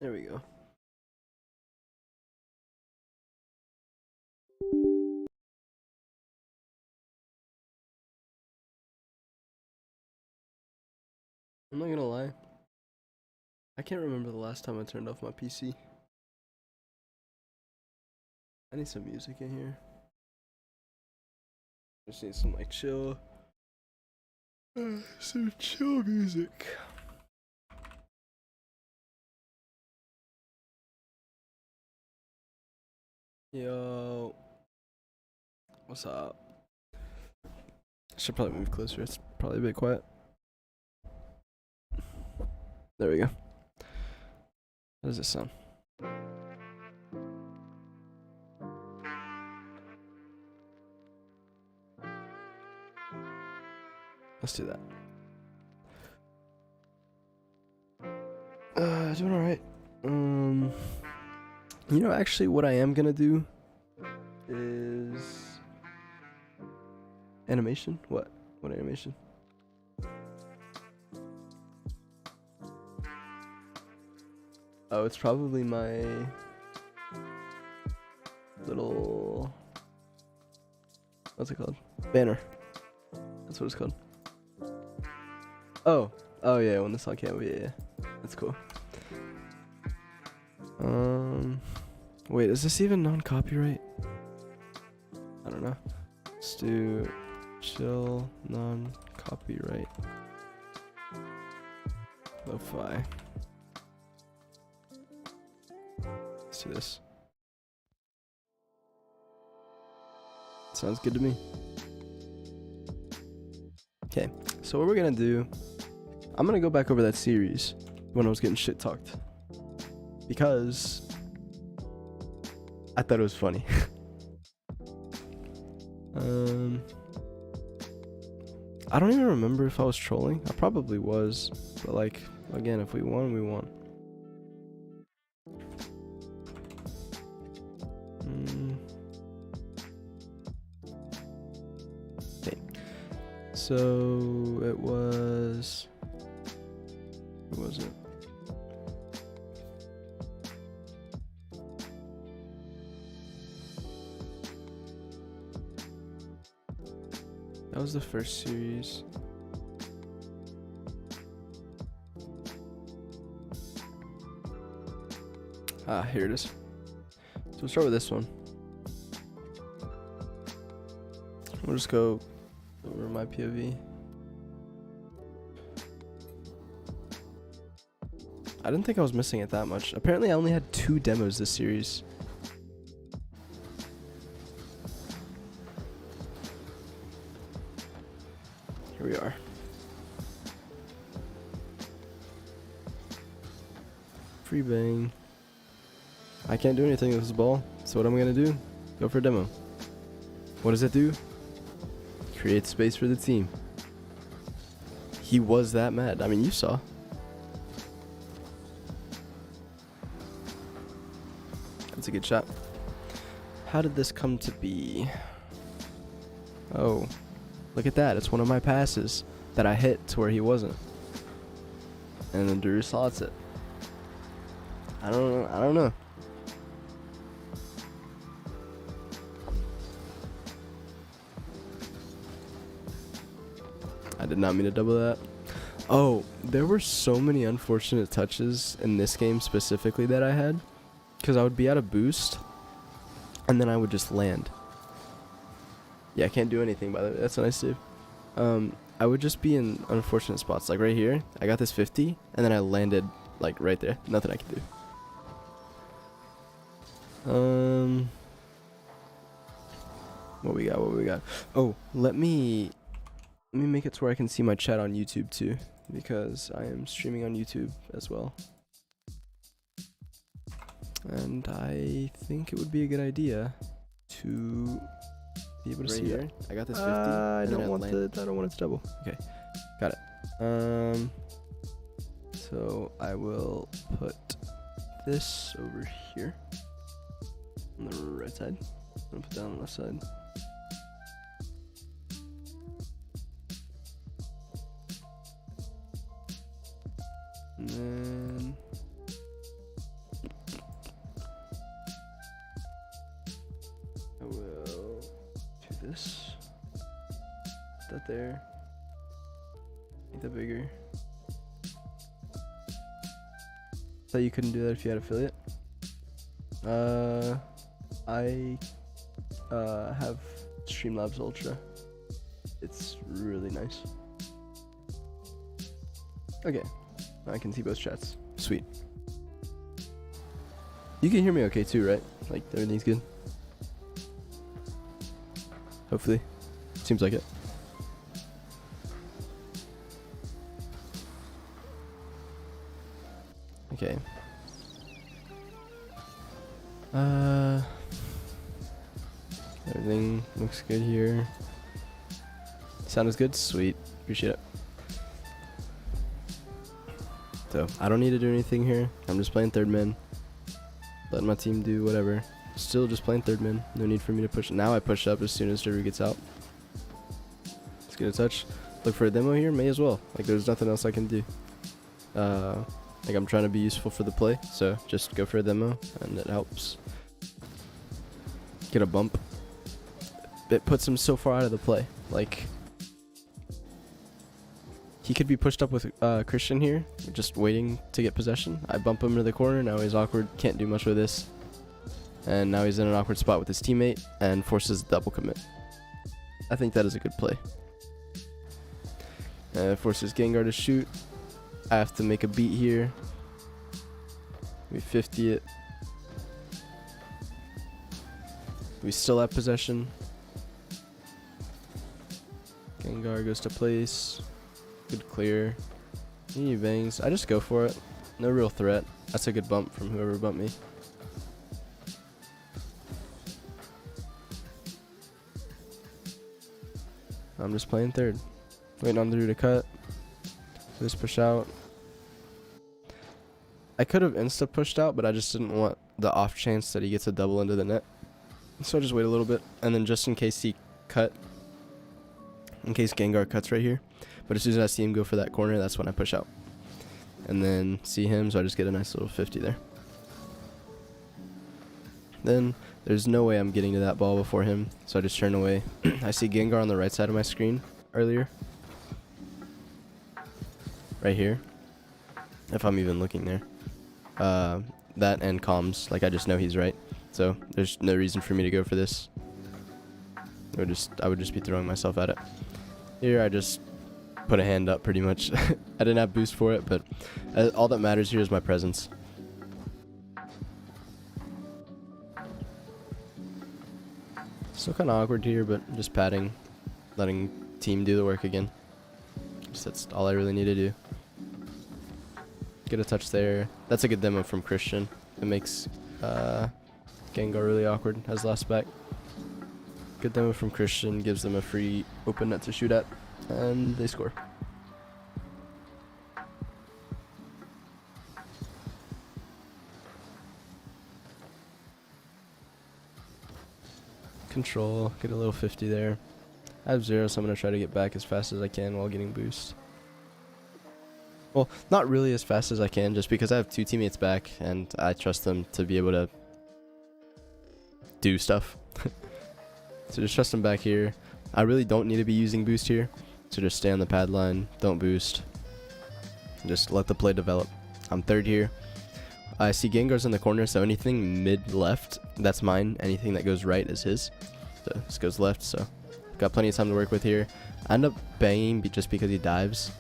There we go. I'm not gonna lie. I can't remember the last time I turned off my PC. I need some music in here. Just need some like chill, some chill music. Yo, what's up? I should probably move closer. It's probably a bit quiet. There we go. How does this sound? Let's do that. Doing alright. Actually, what I am gonna do is animation. What? What animation? Oh, it's probably my little, what's it called? Banner. That's what it's called. Oh yeah, when the song came out, yeah, that's cool. Wait, is this even non-copyright? I don't know. Let's do chill non-copyright lo-fi. Let's do this. Sounds good to me. Okay, so what we're gonna do, I'm gonna go back over that series when I was getting shit talked, because I thought it was funny. I don't even remember if I was trolling. I probably was, but like, again, if we won, we won. Okay, so it was, who was it? That was the first series. Here it is. So we'll start with this one. We'll just go over my POV. I didn't think I was missing it that much. Apparently I only had 2 demos this series. Here we are. Free bang. I can't do anything with this ball, so what am I gonna do? Go for a demo. What does it do? Create space for the team. He was that mad. I mean, you saw. That's a good shot. How did this come to be? Oh, look at that. It's one of my passes that I hit to where he wasn't. And then Drew slots it. I don't know. I did not mean to double that. Oh, there were so many unfortunate touches in this game specifically that I had. Because I would be at a boost, and then I would just land. Yeah, I can't do anything, by the way. That's a nice save. I would just be in unfortunate spots. Like right here, I got this 50, and then I landed like right there. Nothing I could do. What we got? Oh, let me make it to where I can see my chat on YouTube too, because I am streaming on YouTube as well. And I think it would be a good idea to be able to see here. that. I got this 50. I don't want it to double. Okay, got it. So I will put this over here on the right side. I'm gonna put that on the left side. And then right there. Make that bigger. Thought you couldn't do that if you had affiliate. I have Streamlabs Ultra. It's really nice. Okay, I can see both chats. Sweet. You can hear me okay too, right? Like everything's good. Hopefully. Seems like it. Okay. Everything looks good here. Sound is good? Sweet. Appreciate it. So, I don't need to do anything here. I'm just playing third min. Letting my team do whatever. Still just playing third min. No need for me to push. Now I push up as soon as Daru gets out. Let's get a touch. Look for a demo here? May as well. Like, there's nothing else I can do. Like, I'm trying to be useful for the play. So, just go for a demo, and it helps. Get a bump. It puts him so far out of the play. Like, he could be pushed up with Christian here, just waiting to get possession. I bump him into the corner. Now he's awkward. Can't do much with this. And now he's in an awkward spot with his teammate and forces a double commit. I think that is a good play. Forces Gengar to shoot. I have to make a beat here. We 50 it. We still have possession. Gengar goes to place. Good clear. He bangs. I just go for it. No real threat. That's a good bump from whoever bumped me. I'm just playing third. Waiting on Daru to cut. Just push out. I could have insta pushed out, but I just didn't want the off chance that he gets a double into the net. So I just wait a little bit, and then just in case he cut, in case Gengar cuts right here. But as soon as I see him go for that corner, that's when I push out. And then see him, so I just get a nice little 50 there. Then there's no way I'm getting to that ball before him, so I just turn away. I see Gengar on the right side of my screen earlier. Right here. If I'm even looking there. That and comms, like I just know he's right. So there's no reason for me to go for this. I would just be throwing myself at it. Here I just put a hand up pretty much. I didn't have boost for it, but all that matters here is my presence. Still kind of awkward here, but just padding, letting team do the work again. Just that's all I really need to do. Get a touch there. That's a good demo from Christian. It makes Gengar really awkward as last back. Good demo from Christian, gives them a free open net to shoot at, and they score. Control, get a little 50 there. I have 0, so I'm going to try to get back as fast as I can while getting boost. Well, not really as fast as I can, just because I have 2 teammates back, and I trust them to be able to do stuff. So just trust them back here. I really don't need to be using boost here, so just stay on the pad line, don't boost. Just let the play develop. I'm third here. I see Gengar's in the corner, so anything mid-left, that's mine. Anything that goes right is his. So this goes left, so got plenty of time to work with here. I end up banging just because he dives.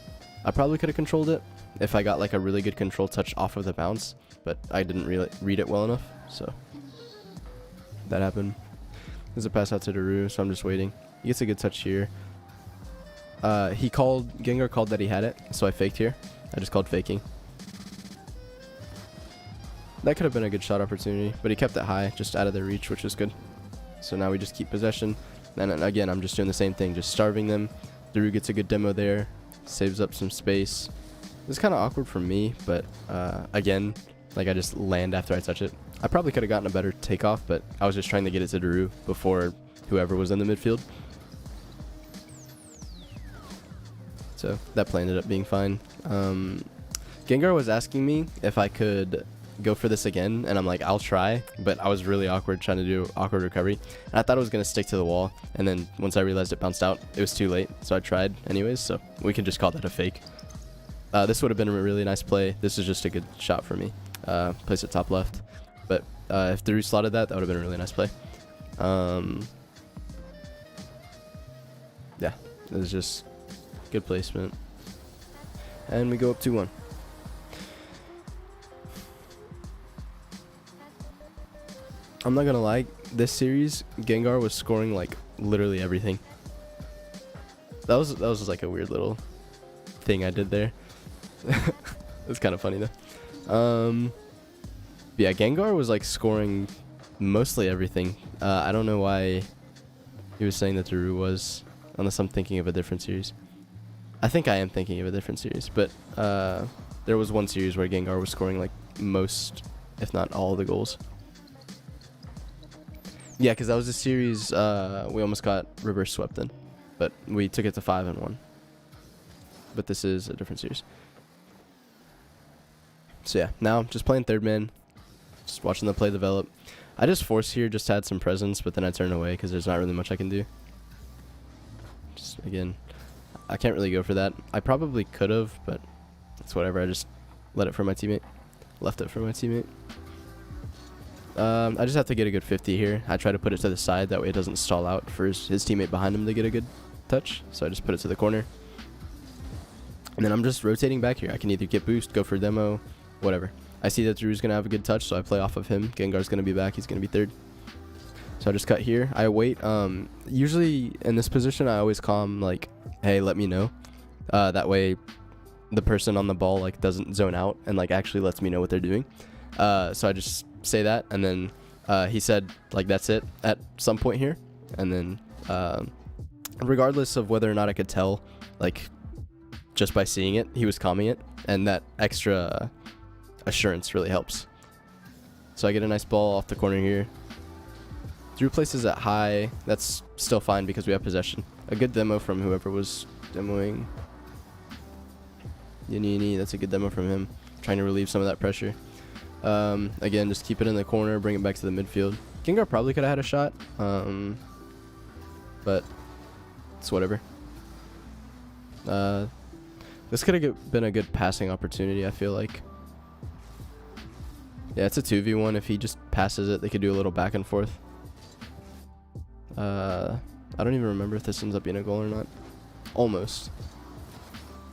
I probably could have controlled it if I got like a really good control touch off of the bounce, but I didn't really read it well enough, so that happened. There's a pass out to Daru, so I'm just waiting. He gets a good touch here. Gengar called that he had it, so I faked here. I just called faking. That could have been a good shot opportunity, but he kept it high, just out of their reach, which is good. So now we just keep possession. And again, I'm just doing the same thing, just starving them. Daru gets a good demo there, saves up some space. This is kind of awkward for me, but again, like I just land after I touch it. I probably could have gotten a better takeoff, but I was just trying to get it to Daru before whoever was in the midfield. So that play ended up being fine. Gengar was asking me if I could go for this again, and I'm like, I'll try, but I was really awkward trying to do awkward recovery, and I thought it was gonna stick to the wall, and then once I realized it bounced out, it was too late, so I tried anyways, so we can just call that a fake. This would have been a really nice play. This is just a good shot for me. Place it top left, but if Drew slotted that, that would have been a really nice play. Yeah, it was just good placement, and we go up 2-1. I'm not gonna lie, this series, Gengar was scoring like literally everything. That was just like a weird little thing I did there. It's kind of funny though. Yeah, Gengar was like scoring mostly everything. I don't know why he was saying that Daru was, unless I'm thinking of a different series. I think I am thinking of a different series, but there was one series where Gengar was scoring like most, if not all, the goals. Yeah, because that was a series we almost got reverse swept in, but we took it to 5-1. But this is a different series. So yeah, now I'm just playing third man, just watching the play develop. I just forced here, just had some presence, but then I turned away because there's not really much I can do. Just again, I can't really go for that. I probably could have, but it's whatever. I just let it for my teammate, left it for my teammate. I just have to get a good 50 here. I try to put it to the side, that way it doesn't stall out for his teammate behind him to get a good touch. So I just put it to the corner. And then I'm just rotating back here. I can either get boost, go for demo, whatever. I see that Drew's going to have a good touch, so I play off of him. Gengar's going to be back. He's going to be third. So I just cut here. I wait. Usually in this position, I always call him like, hey, let me know. That way the person on the ball like doesn't zone out and like actually lets me know what they're doing. So I just say that, and then he said like that's it at some point here, and then regardless of whether or not I could tell, like just by seeing it, he was calming it, and that extra assurance really helps. So I get a nice ball off the corner here. Drew places it high. That's still fine because we have possession. A good demo from whoever was demoing. Yini, that's a good demo from him, trying to relieve some of that pressure. Again, just keep it in the corner, bring it back to the midfield. Gengar probably could have had a shot, but it's whatever. This could have been a good passing opportunity, I feel like. Yeah, it's a 2v1. If he just passes it, they could do a little back and forth. I don't even remember if this ends up being a goal or not. Almost.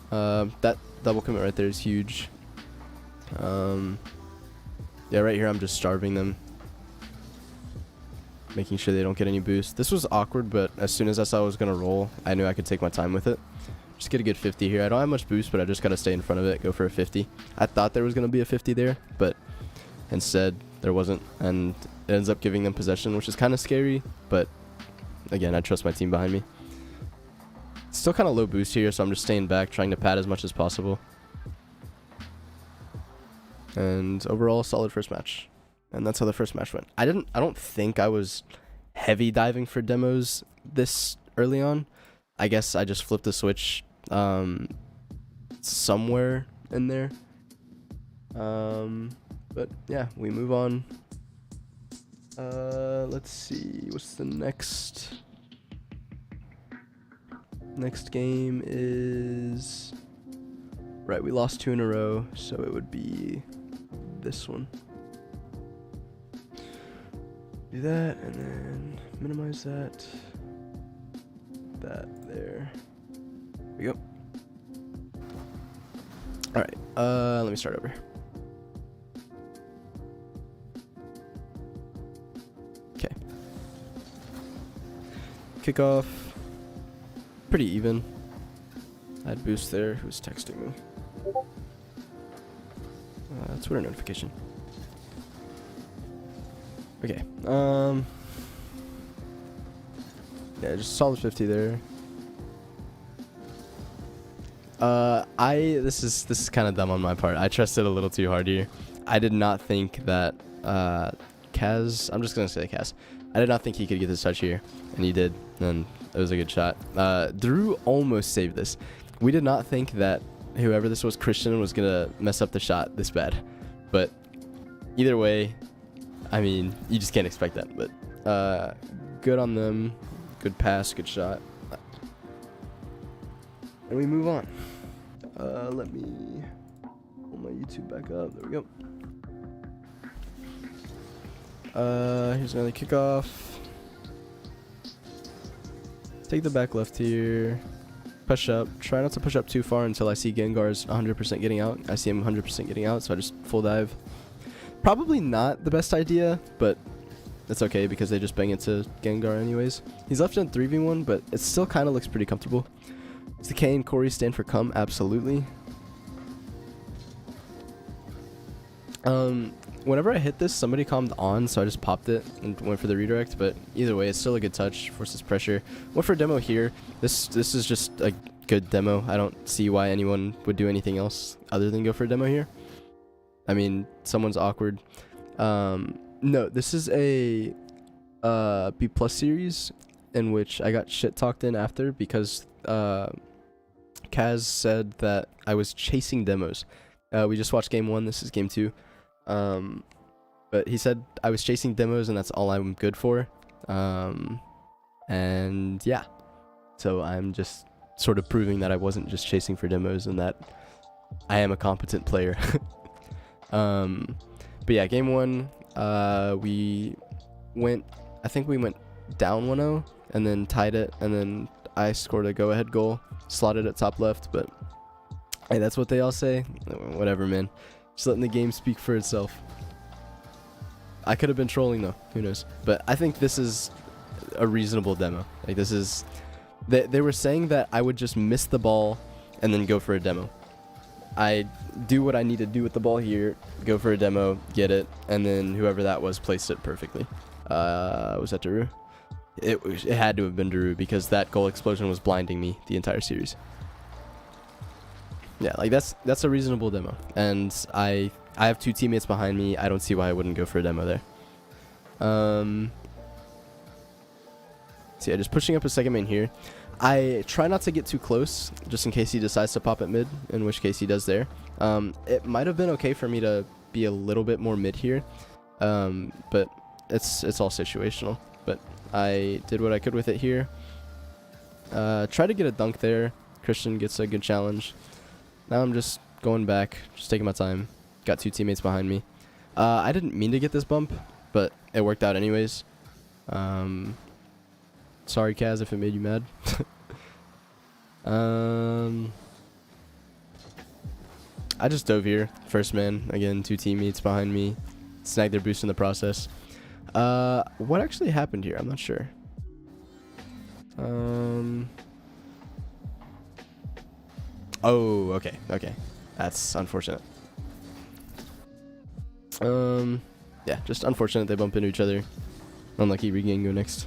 That double commit right there is huge. Yeah, right here I'm just starving them, making sure they don't get any boost. This was awkward, but as soon as I saw I was going to roll, I knew I could take my time with it. Just get a good 50 here. I don't have much boost, but I just got to stay in front of it, go for a 50. I thought there was going to be a 50 there, but instead there wasn't, and it ends up giving them possession, which is kind of scary, but again, I trust my team behind me. Still kind of low boost here, so I'm just staying back, trying to pad as much as possible. And overall, solid first match. And that's how the first match went. I don't think I was heavy diving for demos this early on. I guess I just flipped the switch somewhere in there. But yeah, we move on. Let's see, what's the next game is, right, we lost 2 in a row, so it would be this one. Do that and then minimize that there. There we go. All right, let me start over. Okay. Kickoff. Pretty even. I had Boost there, who's texting me. Twitter notification. Okay. Yeah, just solid 50 there. This is kind of dumb on my part. I trusted a little too hard here. I did not think that Kaz, I'm just gonna say Kaz. I did not think he could get this touch here, and he did, and it was a good shot. Drew almost saved this. We did not think that whoever this was, Christian, was gonna mess up the shot this bad, but either way, I mean, you just can't expect that. But good on them. Good pass, good shot. And we move on. Let me pull my YouTube back up. There we go. Here's another kickoff. Take the back left here. Push up. Try not to push up too far until I see Gengar's 100% getting out. I see him 100% getting out, so I just full dive. Probably not the best idea, but it's okay because they just bang into Gengar anyways. He's left in 3v1, but it still kind of looks pretty comfortable. Does the K and Corey stand for come? Absolutely. Whenever I hit this, somebody calmed on, so I just popped it and went for the redirect, but either way, it's still a good touch, forces pressure. Went for a demo here. This is just a good demo. I don't see why anyone would do anything else other than go for a demo here. I mean, someone's awkward. No, this is a B+ series in which I got shit talked in after because Kaz said that I was chasing demos. We just watched game 1. This is game 2. But he said I was chasing demos and that's all I'm good for. And yeah, so I'm just sort of proving that I wasn't just chasing for demos and that I am a competent player. But yeah, game 1, I think we went down 1-0 and then tied it, and then I scored a go-ahead goal, slotted at top left, but hey, that's what they all say. Whatever, man. Just letting the game speak for itself. I could have been trolling though, who knows. But I think this is a reasonable demo. Like, this is, they were saying that I would just miss the ball and then go for a demo. I do what I need to do with the ball here, go for a demo, get it, and then whoever that was placed it perfectly. Was that Daru? It had to have been Daru because that goal explosion was blinding me the entire series. Yeah, like that's a reasonable demo, and I have 2 teammates behind me. I don't see why I wouldn't go for a demo there. So yeah, just pushing up a second main here. I try not to get too close, just in case he decides to pop at mid, in which case he does there. It might have been okay for me to be a little bit more mid here, but it's all situational. But I did what I could with it here. Try to get a dunk there. Christian gets a good challenge. Now I'm just going back, just taking my time. Got 2 teammates behind me. I didn't mean to get this bump, but it worked out anyways. Sorry, Kaz, if it made you mad. I just dove here. First man. Again, 2 teammates behind me. Snagged their boost in the process. What actually happened here? I'm not sure. Oh, okay. That's unfortunate. Yeah, just unfortunate they bump into each other. Unlucky Regain go next.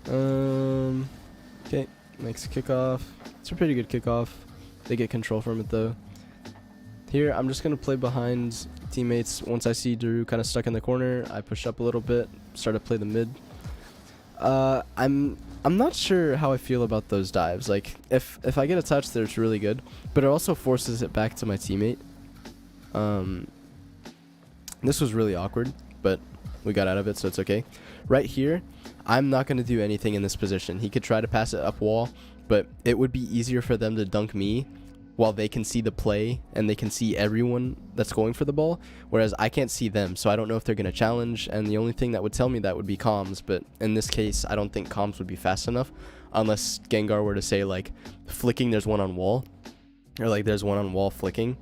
Okay, next kickoff. It's a pretty good kickoff. They get control from it though. Here, I'm just gonna play behind teammates. Once I see Daru kind of stuck in the corner, I push up a little bit, start to play the mid. I'm not sure how I feel about those dives. Like, if I get a touch there, it's really good, but it also forces it back to my teammate. This was really awkward, but we got out of it, so it's okay. Right here, I'm not going to do anything in this position. He could try to pass it up wall, but it would be easier for them to dunk me while they can see the play and they can see everyone that's going for the ball, whereas I can't see them, so I don't know if they're going to challenge, and the only thing that would tell me that would be comms, but in this case, I don't think comms would be fast enough, unless Gengar were to say, like, flicking there's one on wall, or like there's one on wall flicking,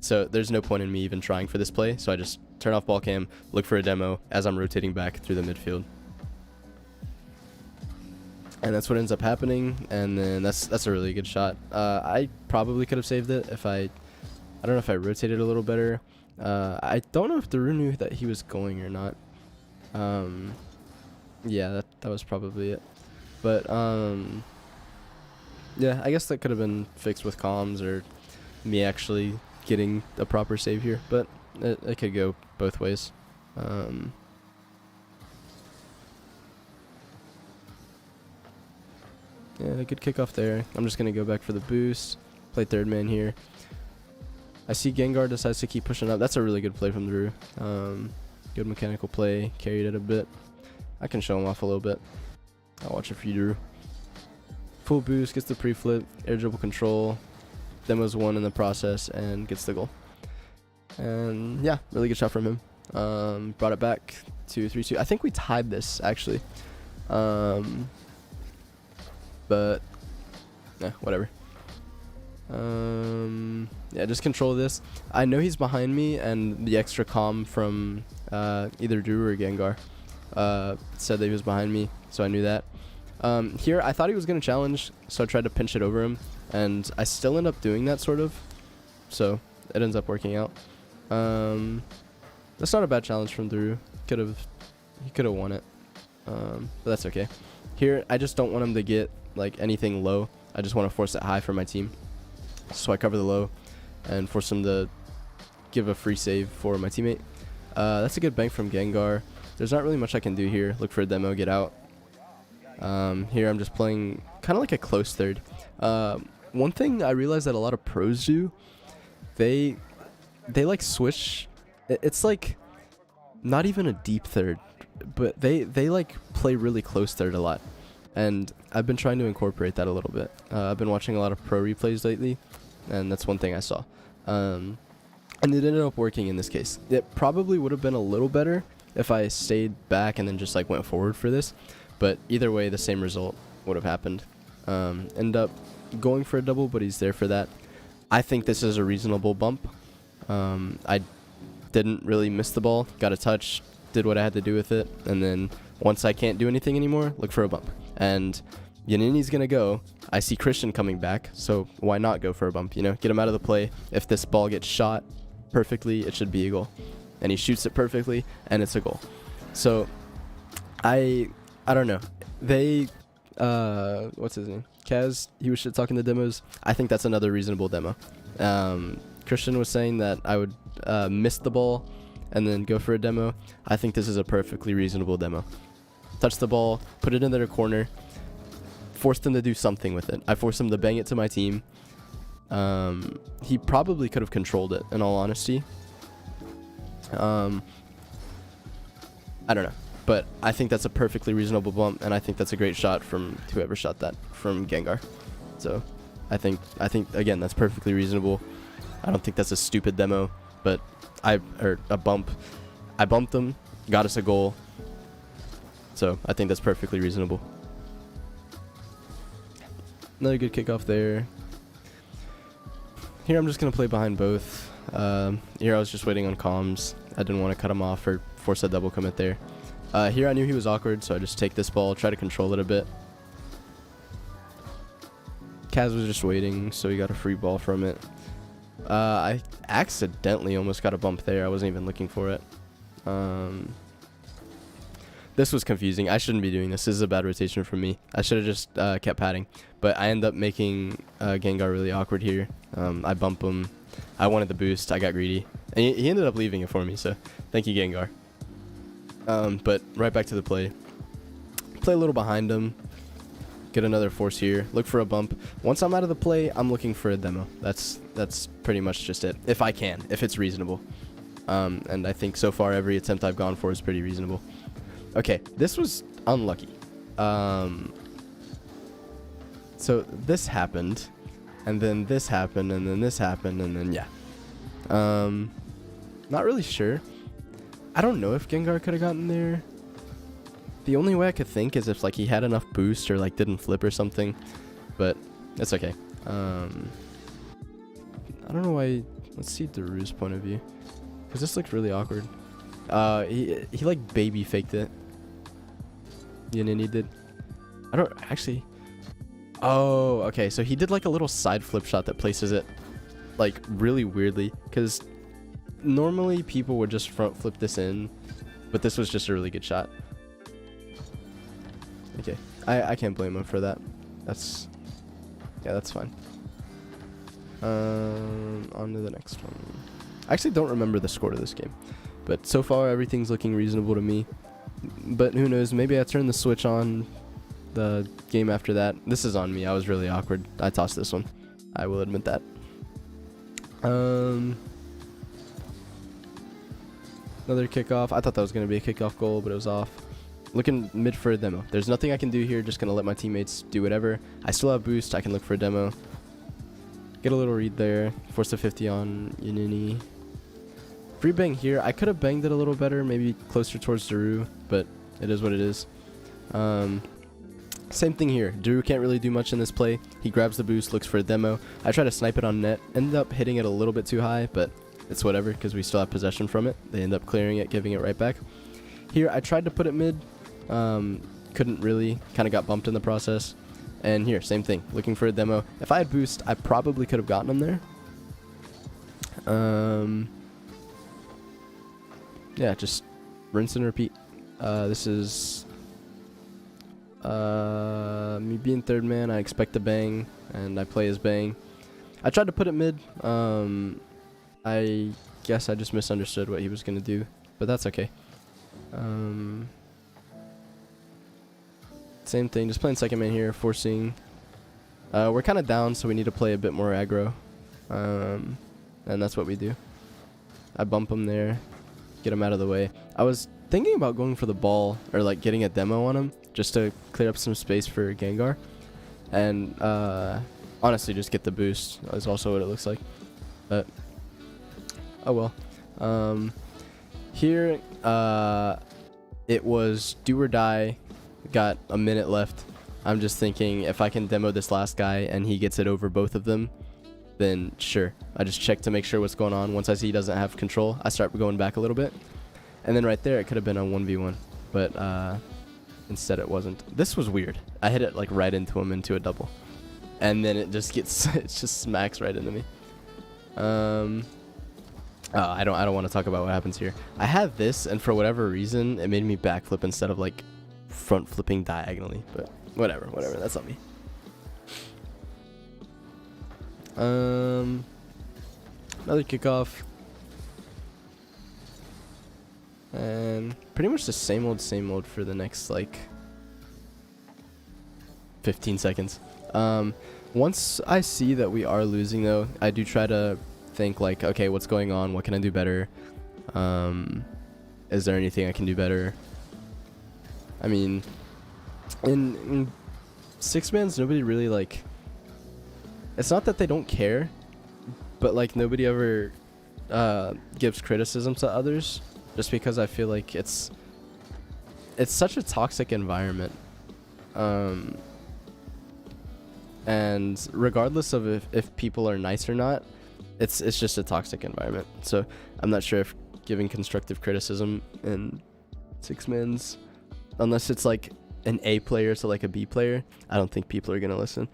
so there's no point in me even trying for this play, so I just turn off ball cam, look for a demo as I'm rotating back through the midfield. And that's what ends up happening, and then that's a really good shot. I probably could have saved it if I don't know if I rotated a little better. I don't know if Daru knew that he was going or not. Yeah, that was probably it. But yeah, I guess that could have been fixed with comms or me actually getting a proper save here, but it could go both ways. Yeah, good kickoff there. I'm just going to go back for the boost, play third man here. I see Gengar decides to keep pushing up. That's a really good play from Drew. Good mechanical play. Carried it a bit. I can show him off a little bit. I'll watch it for you, Drew. Full boost, gets the pre-flip, air dribble control. Demos 1 in the process and gets the goal. And yeah, really good shot from him. Brought it back to 3-2. I think we tied this actually. But whatever. Yeah, just control this. I know he's behind me, and the extra comm from either Drew or Gengar said that he was behind me, so I knew that. Here, I thought he was going to challenge, so I tried to pinch it over him, and I still end up doing that sort of, so it ends up working out. That's not a bad challenge from Drew. He could have won it, but that's okay. Here, I just don't want him to get like anything low. I just want to force it high for my team, so I cover the low and force him to give a free save for my teammate. That's a good bank from Gengar. There's not really much I can do here. Look for a demo, get out. Here I'm just playing kind of like a close third. One thing I realized that a lot of pros do, they like switch. It's like not even a deep third, but they like play really close third a lot. And I've been trying to incorporate that a little bit. I've been watching a lot of pro replays lately, and that's one thing I saw. And it ended up working in this case. It probably would have been a little better if I stayed back and then just like went forward for this. But either way, the same result would have happened. End up going for a double, but he's there for that. I think this is a reasonable bump. I didn't really miss the ball. Got a touch, did what I had to do with it, and then once I can't do anything anymore, look for a bump. And Yanini's going to go. I see Christian coming back, so why not go for a bump? You know, get him out of the play. If this ball gets shot perfectly, it should be a goal. And he shoots it perfectly, and it's a goal. So I don't know. They, what's his name? Kaz, he was shit talking the demos. I think that's another reasonable demo. Christian was saying that I would miss the ball and then go for a demo. I think this is a perfectly reasonable demo. Touch the ball, put it in their corner, force them to do something with it. I forced him to bang it to my team. He probably could have controlled it, in all honesty. I don't know. But I think that's a perfectly reasonable bump, and I think that's a great shot from whoever shot that, from Gengar. So I think again, that's perfectly reasonable. I don't think that's a stupid demo, but or a bump. I bumped them, got us a goal. So I think that's perfectly reasonable. Another good kickoff there. Here I'm just going to play behind both. Here I was just waiting on comms. I didn't want to cut him off or force a double commit there. Here I knew he was awkward, so I just take this ball, try to control it a bit. Kaz was just waiting, so he got a free ball from it. I accidentally almost got a bump there. I wasn't even looking for it. This was confusing. I shouldn't be doing this. This is a bad rotation from me. I should have just kept padding. But I end up making Gengar really awkward here. I bump him. I wanted the boost. I got greedy. And he ended up leaving it for me, so thank you, Gengar. But right back to the play. Play a little behind him. Get another force here. Look for a bump. Once I'm out of the play, I'm looking for a demo. That's pretty much just it. If I can. If it's reasonable. And I think so far every attempt I've gone for is pretty reasonable. Okay, this was unlucky. So this happened, and then this happened, and then this happened, and then yeah. Not really sure. I don't know if Gengar could have gotten there. The only way I could think is if like he had enough boost or like didn't flip or something, but that's okay. I don't know why. Let's see Daru's point of view, because this looked really awkward. He like baby faked it. Yanini did. I don't actually. Oh, okay. So he did like a little side flip shot that places it like really weirdly, because normally people would just front flip this in, but this was just a really good shot. Okay, I can't blame him for that. That's fine. On to the next one. I actually don't remember the score to this game, but so far everything's looking reasonable to me. But who knows, maybe I turn the switch on the game after that. This is on me. I was really awkward. I tossed this one. I will admit that. Another kickoff. I thought that was going to be a kickoff goal, but it was off. Looking mid for a demo. There's nothing I can do here. Just going to let my teammates do whatever. I still have boost. I can look for a demo. Get a little read there. Force a 50 on Yanini. Free bang here. I could have banged it a little better. Maybe closer towards Daru, but it is what it is. Same thing here. Daru can't really do much in this play. He grabs the boost, looks for a demo. I try to snipe it on net. Ended up hitting it a little bit too high, but it's whatever because we still have possession from it. They end up clearing it, giving it right back. Here, I tried to put it mid. Couldn't really. Kind of got bumped in the process. And here, same thing. Looking for a demo. If I had boost, I probably could have gotten him there. Yeah, just rinse and repeat. This is me being third man. I expect a bang, and I play as bang. I tried to put it mid. I guess I just misunderstood what he was going to do, but that's okay. Same thing, just playing second man here, forcing. We're kind of down, so we need to play a bit more aggro, and that's what we do. I bump him there, get him out of the way. I was thinking about going for the ball, or like getting a demo on him, just to clear up some space for Gengar, and honestly just get the boost is also what it looks like, but oh well. Here it was do or die. Got a minute left. I'm just thinking if I can demo this last guy and he gets it over both of them, then sure. I just check to make sure what's going on. Once I see he doesn't have control, I start going back a little bit. And then right there, it could have been a 1v1, but instead it wasn't. This was weird. I hit it like right into him into a double. And then it just gets, it just smacks right into me. I don't want to talk about what happens here. I had this, and for whatever reason, it made me backflip instead of like front flipping diagonally, but whatever, that's not me. Another kickoff, and pretty much the same old for the next like 15 seconds. Once I see that we are losing though, I do try to think like, okay, what's going on, what can I do better, is there anything I can do better? I mean, in six mans, nobody really like, it's not that they don't care, but like nobody ever gives criticism to others, just because I feel like it's such a toxic environment, and regardless of if people are nice or not, it's just a toxic environment. So I'm not sure if giving constructive criticism in six mans, unless it's like an A player to like a B player, I don't think people are gonna listen.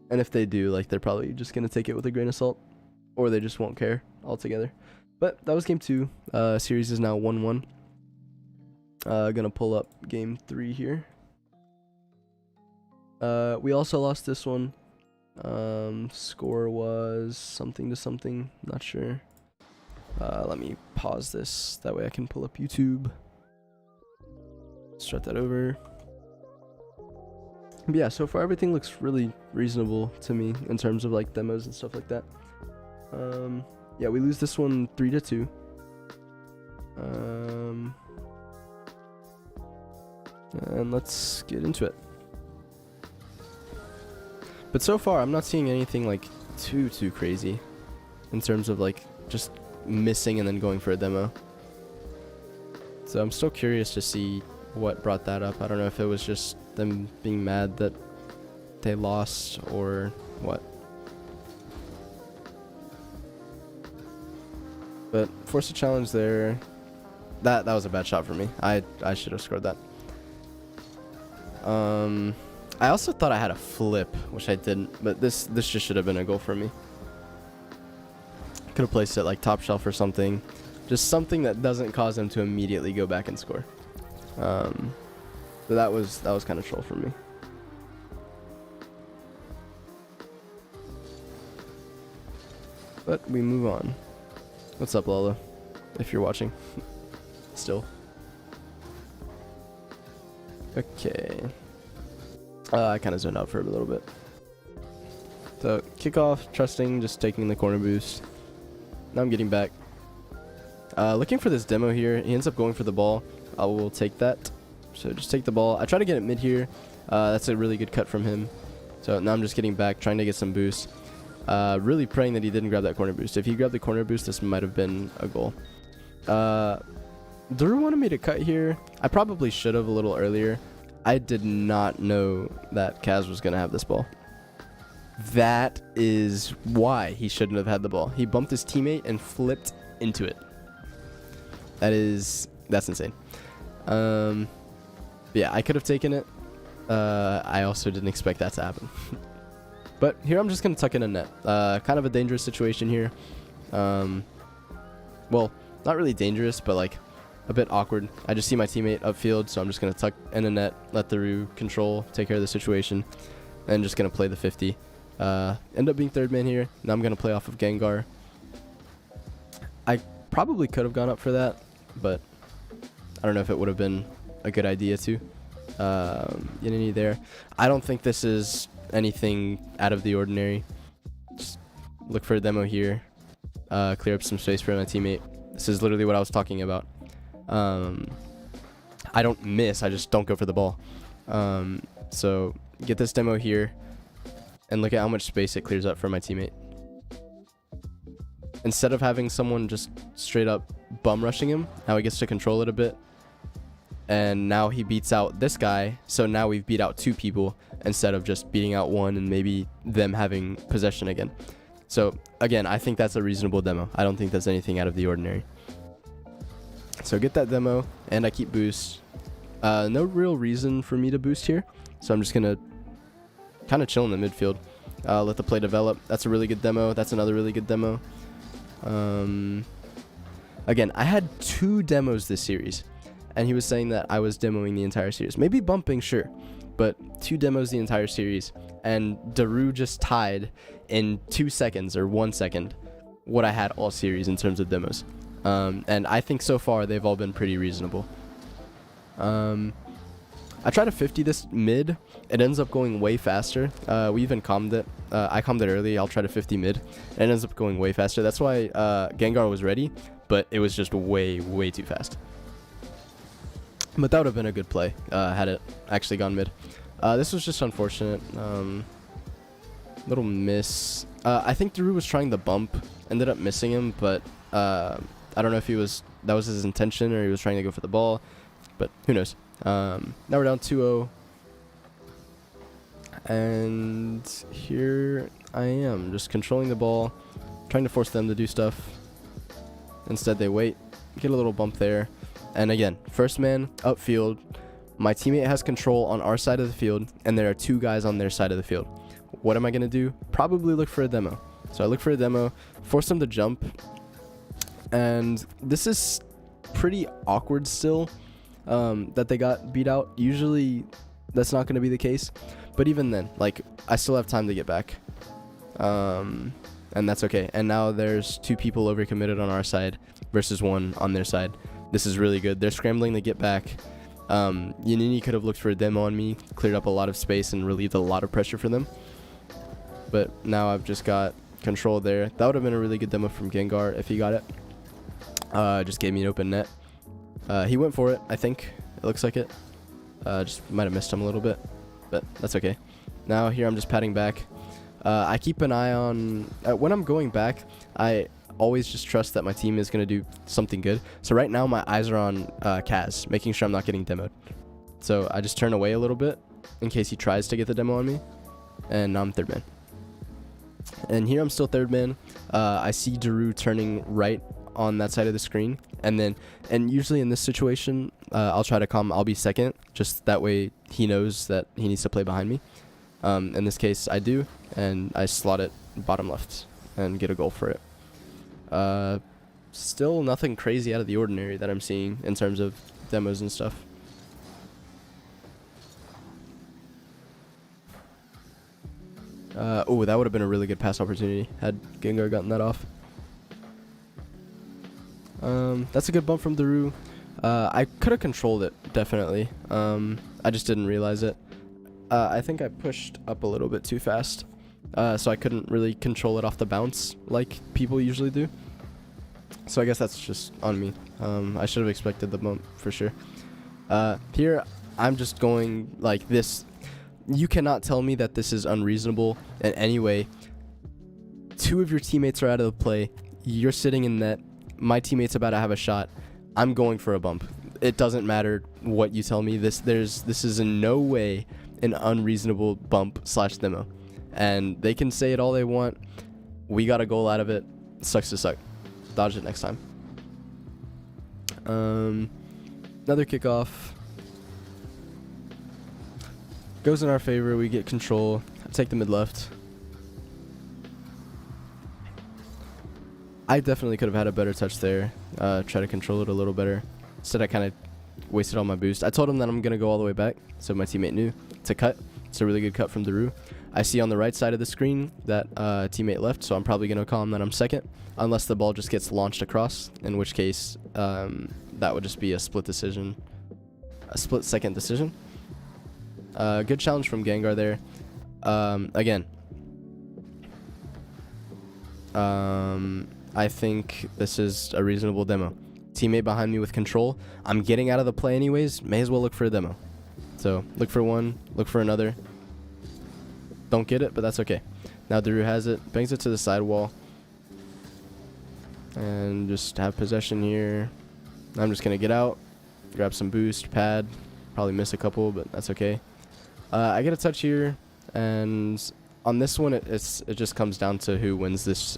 And if they do, like, they're probably just gonna take it with a grain of salt, or they just won't care altogether. But that was game 2. Series is now 1-1. Gonna pull up game 3 here. We also lost this one. Score was something to something, not sure. Let me pause this, that way I can pull up YouTube. Start that over. But yeah, so far everything looks really reasonable to me in terms of like demos and stuff like that. Yeah, we lose this one 3-2. And let's get into it. But so far, I'm not seeing anything like too crazy in terms of like just missing and then going for a demo. So I'm still curious to see what brought that up. I don't know if it was just them being mad that they lost or what. But force a challenge there. That was a bad shot for me. I should have scored that. I also thought I had a flip, which I didn't, but this just should have been a goal for me. Could have placed it like top shelf or something. Just something that doesn't cause them to immediately go back and score. But that was kind of troll for me. But we move on. What's up, Lolo? If you're watching. Still. Okay. I kind of zoned out for a little bit. So, kickoff, trusting, just taking the corner boost. Now I'm getting back. Looking for this demo here. He ends up going for the ball. I will take that. So just take the ball. I try to get it mid here. That's a really good cut from him. So now I'm just getting back, trying to get some boost. Really praying that he didn't grab that corner boost. If he grabbed the corner boost, this might have been a goal. Drew wanted me to cut here. I probably should have a little earlier. I did not know that Kaz was going to have this ball. That is why he shouldn't have had the ball. He bumped his teammate and flipped into it. That's insane. Yeah, I could have taken it. I also didn't expect that to happen. But here I'm just going to tuck in a net. Kind of a dangerous situation here. Well, not really dangerous, but like a bit awkward. I just see my teammate upfield, so I'm just going to tuck in a net, let the Rue control, take care of the situation, and just going to play the 50. End up being third man here. Now I'm going to play off of Gengar. I probably could have gone up for that, but I don't know if it would have been a good idea to. Yanini there. I don't think this is anything out of the ordinary. Just look for a demo here. Clear up some space for my teammate. This is literally what I was talking about. I don't miss, I just don't go for the ball. So get this demo here and look at how much space it clears up for my teammate. Instead of having someone just straight up bum rushing him, now he gets to control it a bit. And now he beats out this guy, so now we've beat out two people instead of just beating out one and maybe them having possession again. So again, I think that's a reasonable demo. I don't think that's anything out of the ordinary. So get that demo, and I keep boost. No real reason for me to boost here, so I'm just gonna kind of chill in the midfield. Let the play develop. That's a really good demo. That's another really good demo. Again, I had 2 demos this series, and he was saying that I was demoing the entire series. Maybe bumping, sure, but 2 demos the entire series, and Daru just tied in 2 seconds or 1 second what I had all series in terms of demos. And I think so far they've all been pretty reasonable. I try to 50 this mid. It ends up going way faster. We even calmed it. I calmed it early. I'll try to 50 mid. And it ends up going way faster. That's why Gengar was ready, but it was just way, way too fast. But that would have been a good play had it actually gone mid. This was just unfortunate. Little miss. I think Daru was trying the bump. Ended up missing him, but I don't know if that was his intention or he was trying to go for the ball. But who knows. Now we're down 2-0. And here I am, just controlling the ball, trying to force them to do stuff. Instead they wait, get a little bump there. And again, first man, upfield. My teammate has control on our side of the field, and there are 2 guys on their side of the field. What am I going to do? Probably look for a demo. So I look for a demo, force them to jump. And this is pretty awkward still, that they got beat out. Usually that's not going to be the case. But even then, like, I still have time to get back. And that's okay. And now there's 2 people overcommitted on our side versus 1 on their side. This is really good. They're scrambling to get back. Yanini could have looked for a demo on me, cleared up a lot of space, and relieved a lot of pressure for them. But now I've just got control there. That would have been a really good demo from Gengar if he got it. Just gave me an open net. He went for it, I think. It looks like it. Just might have missed him a little bit, but that's okay. Now here I'm just padding back. I keep an eye on... when I'm going back, I always just trust that my team is going to do something good. So right now my eyes are on Kaz, making sure I'm not getting demoed. So I just turn away a little bit in case he tries to get the demo on me. And now I'm third man. And here I'm still third man. I see Daru turning right on that side of the screen. And usually in this situation, I'll try to I'll be second. Just that way he knows that he needs to play behind me. In this case, I do. And I slot it bottom left and get a goal for it. Still nothing crazy out of the ordinary that I'm seeing in terms of demos and stuff. Oh, that would have been a really good pass opportunity had Gengar gotten that off. That's a good bump from Daru. I could have controlled it, definitely. I just didn't realize it. I think I pushed up a little bit too fast, so I couldn't really control it off the bounce like people usually do. So I guess that's just on me. I should have expected the bump for sure. Here, I'm just going like this. You cannot tell me that this is unreasonable in any way. 2 of your teammates are out of the play. You're sitting in net. My teammate's about to have a shot. I'm going for a bump. It doesn't matter what you tell me. This is in no way an unreasonable bump / demo. And they can say it all they want. We got a goal out of it. Sucks to suck. Dodge it next time. Another kickoff. Goes in our favor. We get control. I take the mid left. I definitely could have had a better touch there. Try to control it a little better. Instead, I kind of wasted all my boost. I told him that I'm going to go all the way back, so my teammate knew to cut. It's a really good cut from Daru. I see on the right side of the screen that teammate left, so I'm probably going to call him that I'm second, unless the ball just gets launched across, in which case that would just be a split decision, a split-second decision. Good challenge from Gengar there. Again, I think this is a reasonable demo. Teammate behind me with control. I'm getting out of the play anyways. May as well look for a demo. So look for one, look for another. Don't get it, but that's okay. Now Daru has it, bangs it to the sidewall, and just have possession here. I'm just gonna get out, grab some boost, pad, probably miss a couple, but that's okay. I get a touch here, and on this one, it just comes down to who wins this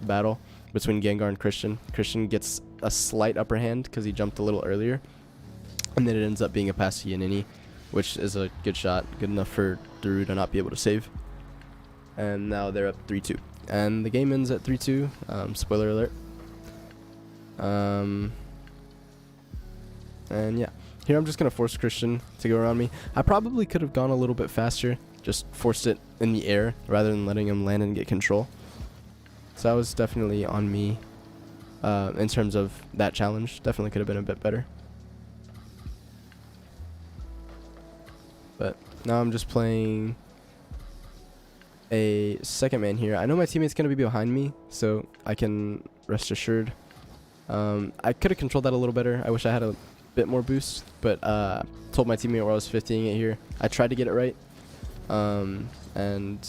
battle between Gengar and Christian. Christian gets a slight upper hand because he jumped a little earlier, and then it ends up being a pass to Yanini, which is a good shot, good enough for Daru to not be able to save. And now they're up 3-2, and the game ends at 3-2. Spoiler alert. And yeah, here I'm just gonna force Christian to go around me. I probably could have gone a little bit faster, just forced it in the air rather than letting him land and get control. So that was definitely on me in terms of that challenge. Definitely could have been a bit better. But now I'm just playing a second man here. I know my teammate's going to be behind me, so I can rest assured. I could have controlled that a little better. I wish I had a bit more boost, but told my teammate where I was 50ing it here. I tried to get it right, and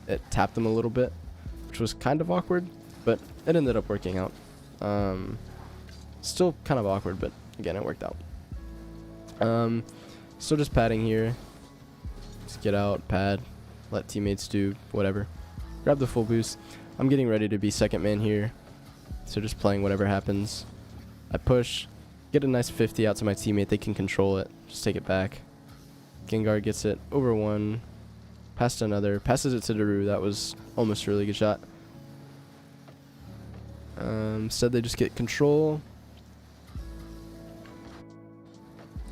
it tapped him a little bit, which was kind of awkward, but it ended up working out. Still kind of awkward, but again, it worked out. Still just padding here. Just get out, pad, let teammates do whatever. Grab the full boost. I'm getting ready to be second man here, so just playing whatever happens. I push, get a nice 50 out to my teammate. They can control it. Just take it back. Gengar gets it over one, past another, passes it to Daru. That was almost a really good shot. Instead they just get control.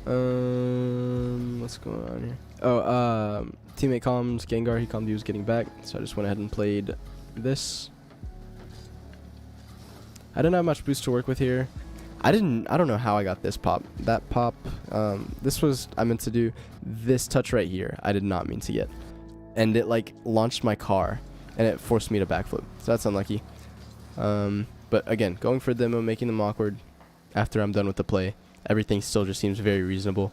What's going on here? Oh, teammate calms Gengar. He calmed, he was getting back, so I just went ahead and played this. I didn't have much boost to work with here. I don't know how I got this pop. That pop, this was, I meant to do this touch right here. I did not mean to get. And it like launched my car and it forced me to backflip. So that's unlucky. But again, going for a demo, making them awkward after I'm done with the play. Everything still just seems very reasonable.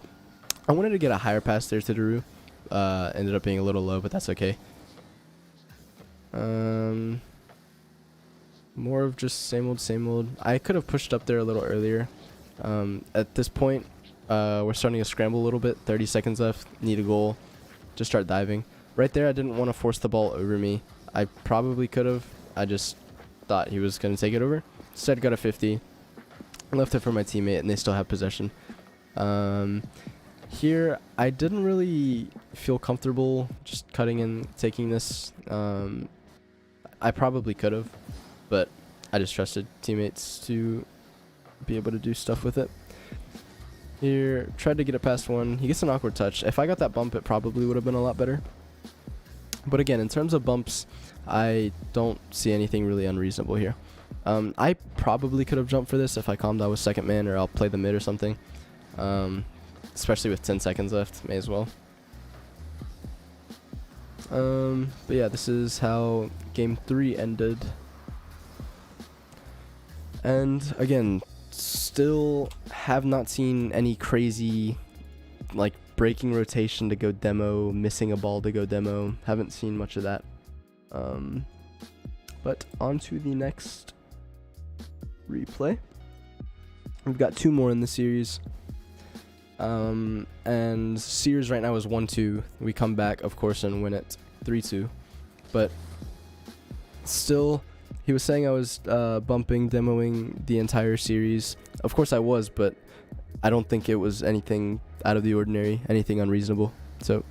I wanted to get a higher pass there to Daru. Ended up being a little low, but that's okay. More of just same old, same old. I could have pushed up there a little earlier. At this point, we're starting to scramble a little bit. 30 seconds left. Need a goal. Just start diving. Right there, I didn't want to force the ball over me. I probably could have. I just thought he was going to take it over. Instead, got a 50. Left it for my teammate, and they still have possession. Here, I didn't really feel comfortable just cutting and taking this. I probably could have, but I just trusted teammates to be able to do stuff with it. Here, tried to get it past one. He gets an awkward touch. If I got that bump, it probably would have been a lot better. But again, in terms of bumps, I don't see anything really unreasonable here. I probably could have jumped for this if I calmed I was second man, or I'll play the mid or something. Especially with 10 seconds left, may as well. But yeah, this is how game 3 ended. And again, still have not seen any crazy, like, breaking rotation to go demo, missing a ball to go demo. Haven't seen much of that. But on to the next replay. We've got 2 more in the series. And Sears right now is 1-2. We come back, of course, and win it 3-2. But still, he was saying I was bumping, demoing the entire series. Of course I was, but I don't think it was anything out of the ordinary, anything unreasonable. So,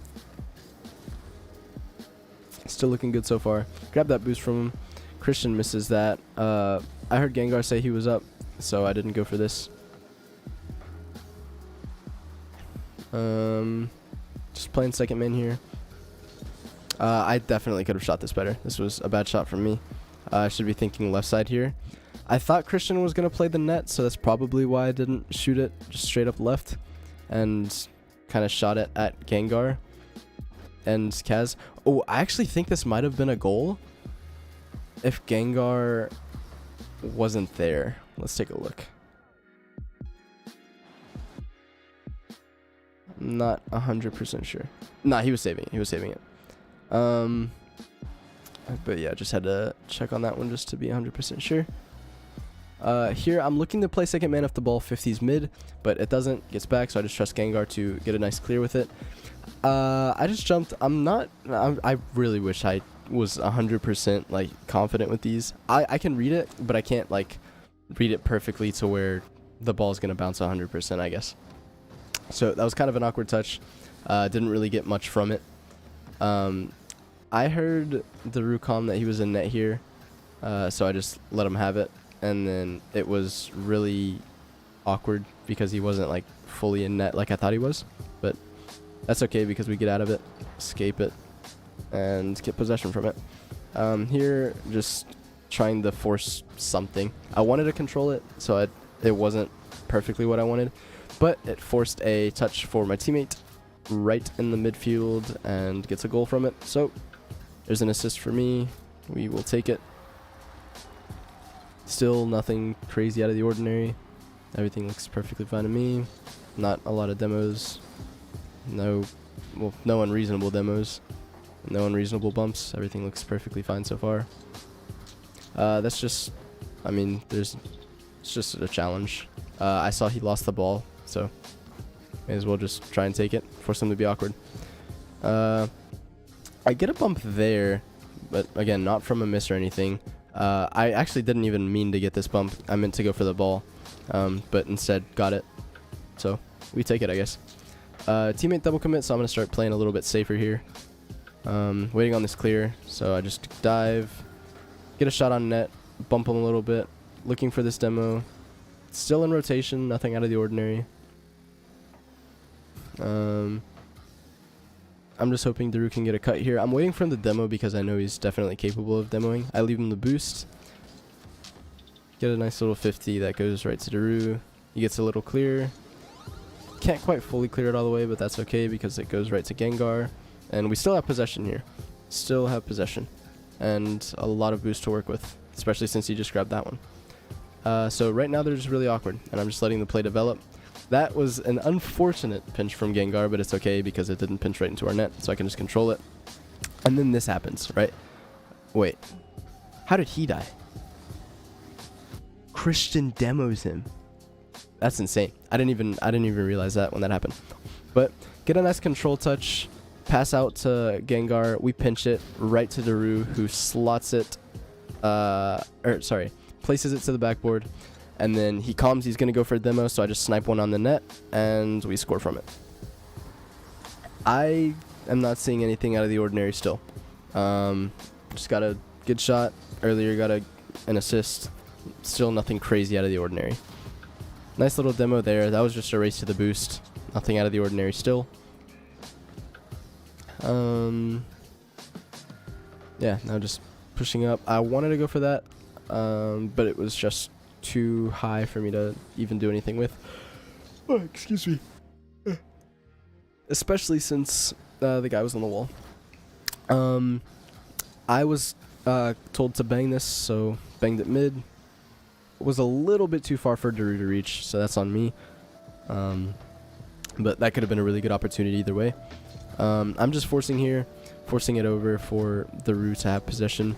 still looking good so far. Grab that boost from him. Christian misses that. I heard Gengar say he was up, so I didn't go for this. Just playing second main here. I definitely could have shot this better. This was a bad shot from me. I should be thinking left side here. I thought Christian was going to play the net, so that's probably why I didn't shoot it just straight up left and kind of shot it at Gengar and Kaz. Oh, I actually think this might have been a goal if Gengar wasn't there. Let's take a look. I'm not 100% sure. Nah, he was saving it. He was saving it. But yeah, just had to check on that one just to be 100% sure. Here, I'm looking to play second man if the ball 50s mid, but it doesn't. Gets back, so I just trust Gengar to get a nice clear with it. I just jumped. I really wish I was 100% like confident with these. I can read it, but I can't like read it perfectly to where the ball is going to bounce 100%, I guess. So that was kind of an awkward touch. Didn't really get much from it. I heard the Rucom that he was in net here, so I just let him have it. And then it was really awkward because he wasn't like fully in net like I thought he was. But that's okay because we get out of it, escape it, and get possession from it. Here, just trying to force something. I wanted to control it, so it wasn't perfectly what I wanted. But it forced a touch for my teammate right in the midfield and gets a goal from it. So there's an assist for me. We will take it. Still nothing crazy out of the ordinary. Everything looks perfectly fine to me. Not a lot of demos. No unreasonable demos. No unreasonable bumps. Everything looks perfectly fine so far. That's just, I mean, it's just a challenge. I saw he lost the ball, so may as well just try and take it. Force him to be awkward. I get a bump there, but again, not from a miss or anything. I actually didn't even mean to get this bump. I meant to go for the ball, but instead got it. So we take it, I guess. Teammate double commit, so I'm going to start playing a little bit safer here. Waiting on this clear, so I just dive, get a shot on net, bump him a little bit, looking for this demo. Still in rotation, nothing out of the ordinary. I'm just hoping Daru can get a cut here. I'm waiting for him to demo because I know he's definitely capable of demoing. I leave him the boost. Get a nice little 50 that goes right to Daru. He gets a little clear. Can't quite fully clear it all the way, but that's okay because it goes right to Gengar. And we still have possession here. Still have possession. And a lot of boost to work with, especially since he just grabbed that one. So right now they're just really awkward, and I'm just letting the play develop. That was an unfortunate pinch from Gengar, but it's okay because it didn't pinch right into our net, so I can just control it. And then this happens, right? Wait. How did he die? Christian demos him. That's insane. I didn't even realize that when that happened. But get a nice control touch, pass out to Gengar. We pinch it right to Daru, who slots it. Places it to the backboard. And then he calms, he's going to go for a demo, so I just snipe one on the net, and we score from it. I am not seeing anything out of the ordinary still. Just got a good shot. Earlier got an assist. Still nothing crazy out of the ordinary. Nice little demo there. That was just a race to the boost. Nothing out of the ordinary still. Yeah, now just pushing up. I wanted to go for that, but it was just too high for me to even do anything with. Oh, excuse me. Especially since the guy was on the wall. I was told to bang this, so banged it mid. was a little bit too far for Daru to reach, so that's on me. But that could have been a really good opportunity either way. I'm just forcing it over for Daru to have possession.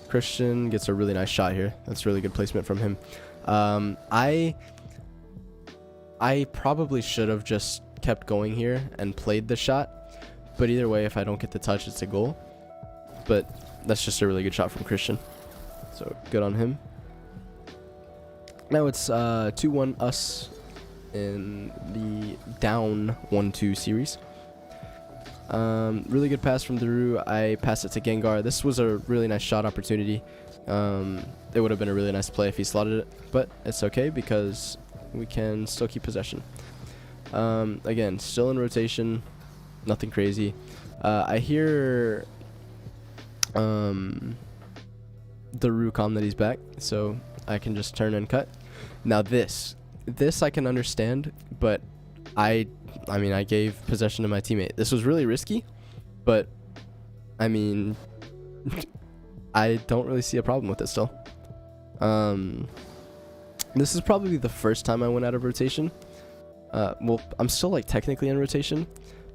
Christian gets a really nice shot here. That's really good placement from him. I probably should have just kept going here and played the shot, but either way, if I don't get the touch, it's a goal. But that's just a really good shot from Christian, so good on him. Now it's 2-1 us in the down 1-2 series. Really good pass from Daru. I passed it to Gengar. This was a really nice shot opportunity. It would have been a really nice play if he slotted it, but it's okay because we can still keep possession. Again, still in rotation, nothing crazy. I hear Daru calm that he's back, so I can just turn and cut. Now this I can understand, but I mean, I gave possession to my teammate. This was really risky, but I mean, I don't really see a problem with it still. This is probably the first time I went out of rotation. Well, I'm still like technically in rotation,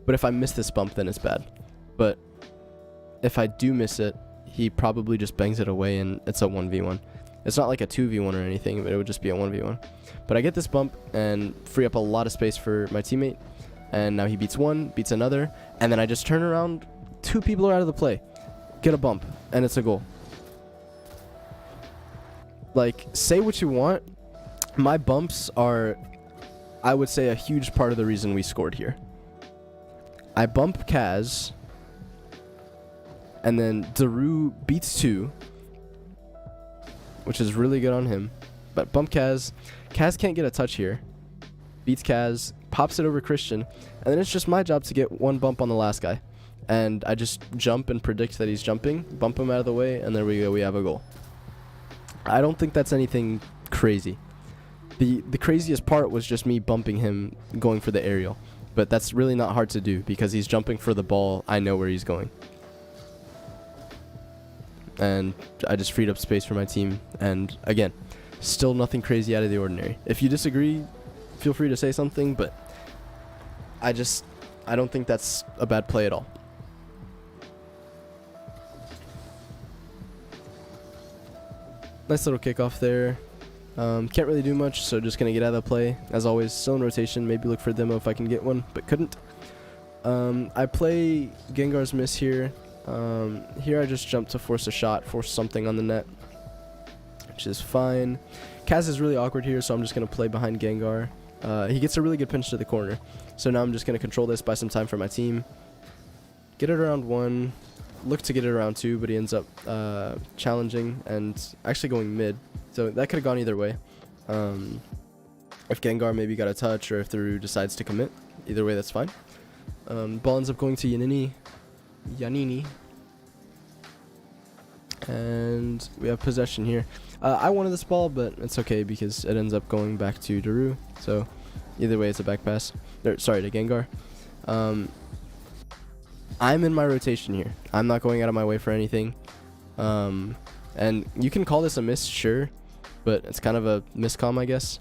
but if I miss this bump, then it's bad. But if I do miss it, he probably just bangs it away and it's a 1v1. It's not like a 2v1 or anything, but it would just be a 1v1. But I get this bump and free up a lot of space for my teammate. And now he beats one, beats another, and then I just turn around, 2 people are out of the play, get a bump, and it's a goal. Like, say what you want, my bumps are, I would say, a huge part of the reason we scored here. I bump Kaz, and then Daru beats 2, which is really good on him. But bump Kaz. Kaz can't get a touch here. Beats Kaz, pops it over Christian, and then it's just my job to get one bump on the last guy. And I just jump and predict that he's jumping, bump him out of the way, and there we go, we have a goal. I don't think that's anything crazy. The craziest part was just me bumping him, going for the aerial. But that's really not hard to do, because he's jumping for the ball, I know where he's going. And I just freed up space for my team, and again, still nothing crazy out of the ordinary. If you disagree, feel free to say something, but I don't think that's a bad play at all. Nice little kickoff there. Can't really do much, so just gonna get out of the play. As always, still in rotation, maybe look for a demo if I can get one, but couldn't. I play Gengar's miss here. Here I just jump to force a shot, force something on the net, which is fine. Kaz is really awkward here, so I'm just going to play behind Gengar. He gets a really good pinch to the corner, so now I'm just going to control this, buy some time for my team. Get it around 1, look to get it around 2, but he ends up challenging and actually going mid, so that could have gone either way. If Gengar maybe got a touch, or if Daru decides to commit, either way that's fine. Ball ends up going to Yanini. And we have possession here. I wanted this ball, but it's okay because it ends up going back to Daru. So either way, it's a back pass. Sorry, to Gengar. I'm in my rotation here. I'm not going out of my way for anything. And you can call this a miss, sure, but it's kind of a miscomm, I guess.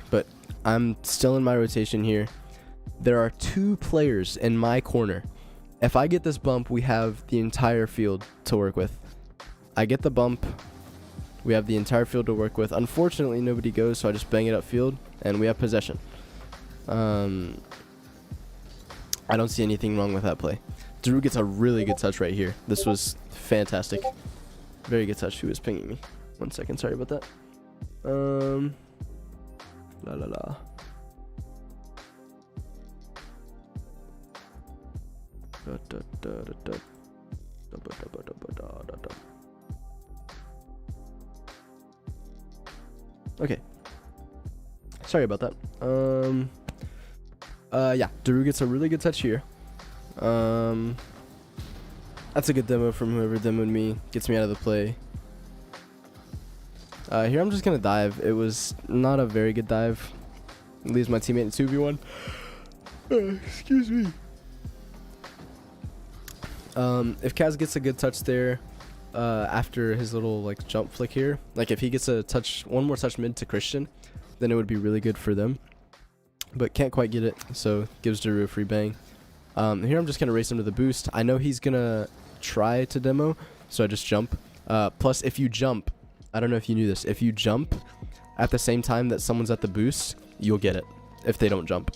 But I'm still in my rotation here. There are 2 players in my corner. If I get this bump, we have the entire field to work with. I get the bump, we have the entire field to work with. Unfortunately, nobody goes, so I just bang it upfield, and we have possession. I don't see anything wrong with that play. Daru gets a really good touch right here. This was fantastic. Very good touch. Who was pinging me? 1 second, sorry about that. La la la. Okay. Sorry about that. Yeah, Daru gets a really good touch here. That's a good demo from whoever demoed me. Gets me out of the play. Here I'm just gonna dive. It was not a very good dive. Leaves my teammate in 2v1. Excuse me. If Kaz gets a good touch there, after his little like jump flick here, like if he gets a touch, one more touch mid to Christian, then it would be really good for them. But can't quite get it, so gives Daru a free bang. Here I'm just gonna race him to the boost. I know he's gonna try to demo, so I just jump. Plus, if you jump, I don't know if you knew this, if you jump at the same time that someone's at the boost, you'll get it if they don't jump.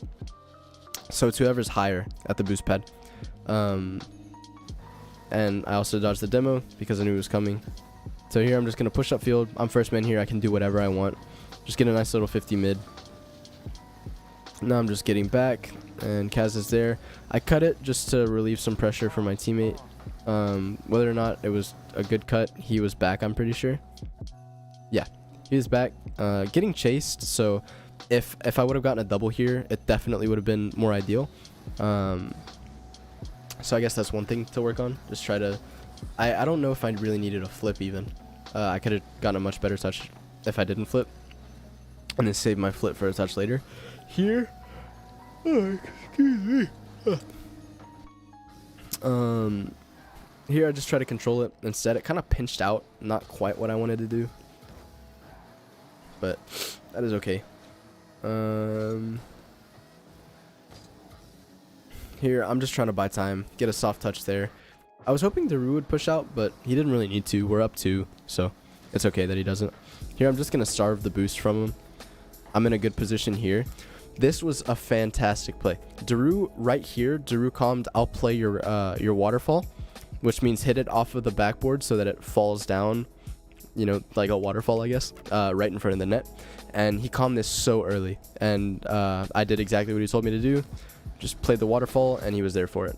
So it's whoever's higher at the boost pad. And I also dodged the demo because I knew it was coming. So here I'm just gonna push up field. I'm first man here. I can do whatever I want. Just get a nice little 50 mid. Now I'm just getting back, and Kaz is there. I cut it just to relieve some pressure for my teammate. Whether or not it was a good cut, he was back, I'm pretty sure. Yeah, he was back. Getting chased, so if I would have gotten a double here, it definitely would have been more ideal. So I guess that's one thing to work on. Just try to... I don't know if I really needed a flip even. I could have gotten a much better touch if I didn't flip. And then save my flip for a touch later. Here... Oh, excuse me. Here I just try to control it. Instead, it kind of pinched out. Not quite what I wanted to do. But that is okay. Here, I'm just trying to buy time. Get a soft touch there. I was hoping Daru would push out, but he didn't really need to. We're up 2, so it's okay that he doesn't. Here, I'm just going to starve the boost from him. I'm in a good position here. This was a fantastic play. Daru right here, Daru calmed, I'll play your waterfall, which means hit it off of the backboard so that it falls down, you know, like a waterfall, I guess, right in front of the net. And he calmed this so early, and I did exactly what he told me to do. Just played the waterfall, and he was there for it.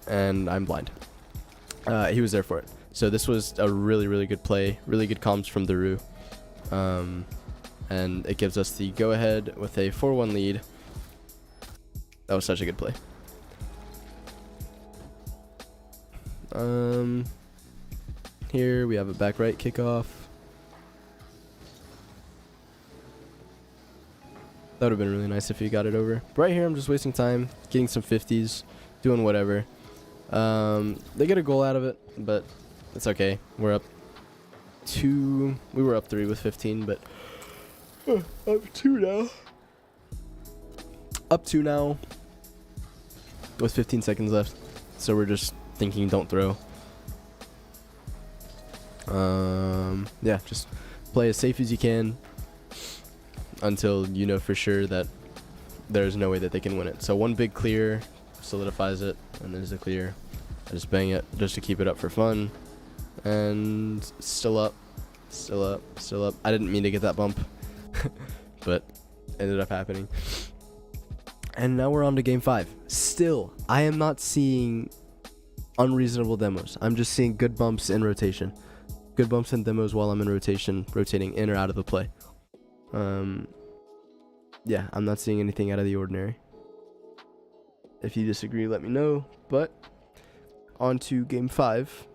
And I'm blind. He was there for it. So this was a really, really good play. Really good comms from Daru. And it gives us the go-ahead with a 4-1 lead. That was such a good play. Here we have a back right kickoff. That would have been really nice if he got it over. But right here, I'm just wasting time, getting some 50s, doing whatever. They get a goal out of it, but it's okay. We're up 2. We were up 3 with 15, but up 2 now. Up 2 now with 15 seconds left. So we're just thinking don't throw. Yeah, just play as safe as you can until you know for sure that there's no way that they can win it. So one big clear solidifies it, and there's a clear. I just bang it just to keep it up for fun. And still up, still up, still up. I didn't mean to get that bump, but ended up happening. And now we're on to game 5. Still, I am not seeing unreasonable demos. I'm just seeing good bumps in rotation. Good bumps and demos while I'm in rotation, rotating in or out of the play. Yeah, I'm not seeing anything out of the ordinary. If you disagree, let me know. But on to game 5.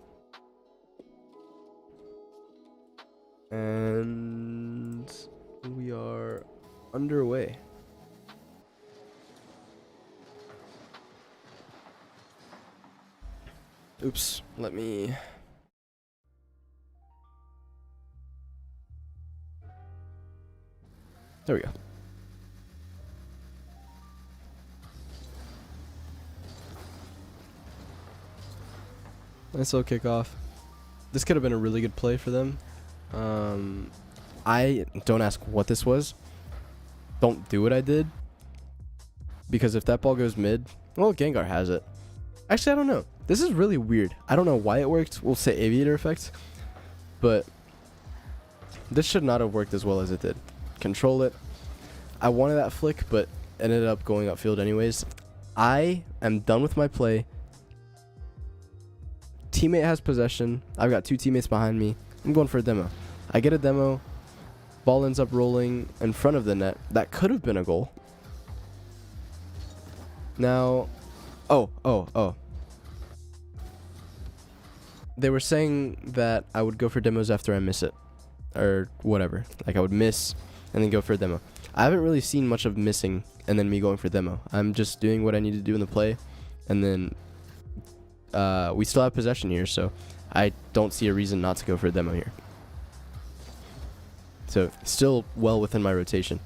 And we are underway. Oops, let me... There we go. Nice little kickoff. This could have been a really good play for them. I don't ask what this was. Don't do what I did. Because if that ball goes mid, well, Gengar has it. Actually, I don't know. This is really weird. I don't know why it worked. We'll say aviator effect. But this should not have worked as well as it did. Control it. I wanted that flick, but ended up going upfield anyways. I am done with my play. Teammate has possession. I've got 2 teammates behind me. I'm going for a demo. I get a demo. Ball ends up rolling in front of the net. That could have been a goal. Now, oh. They were saying that I would go for demos after I miss it. Or whatever. Like I would miss and then go for a demo. I haven't really seen much of missing and then me going for demo. I'm just doing what I need to do in the play and then we still have possession here, so I don't see a reason not to go for a demo here. So still well within my rotation.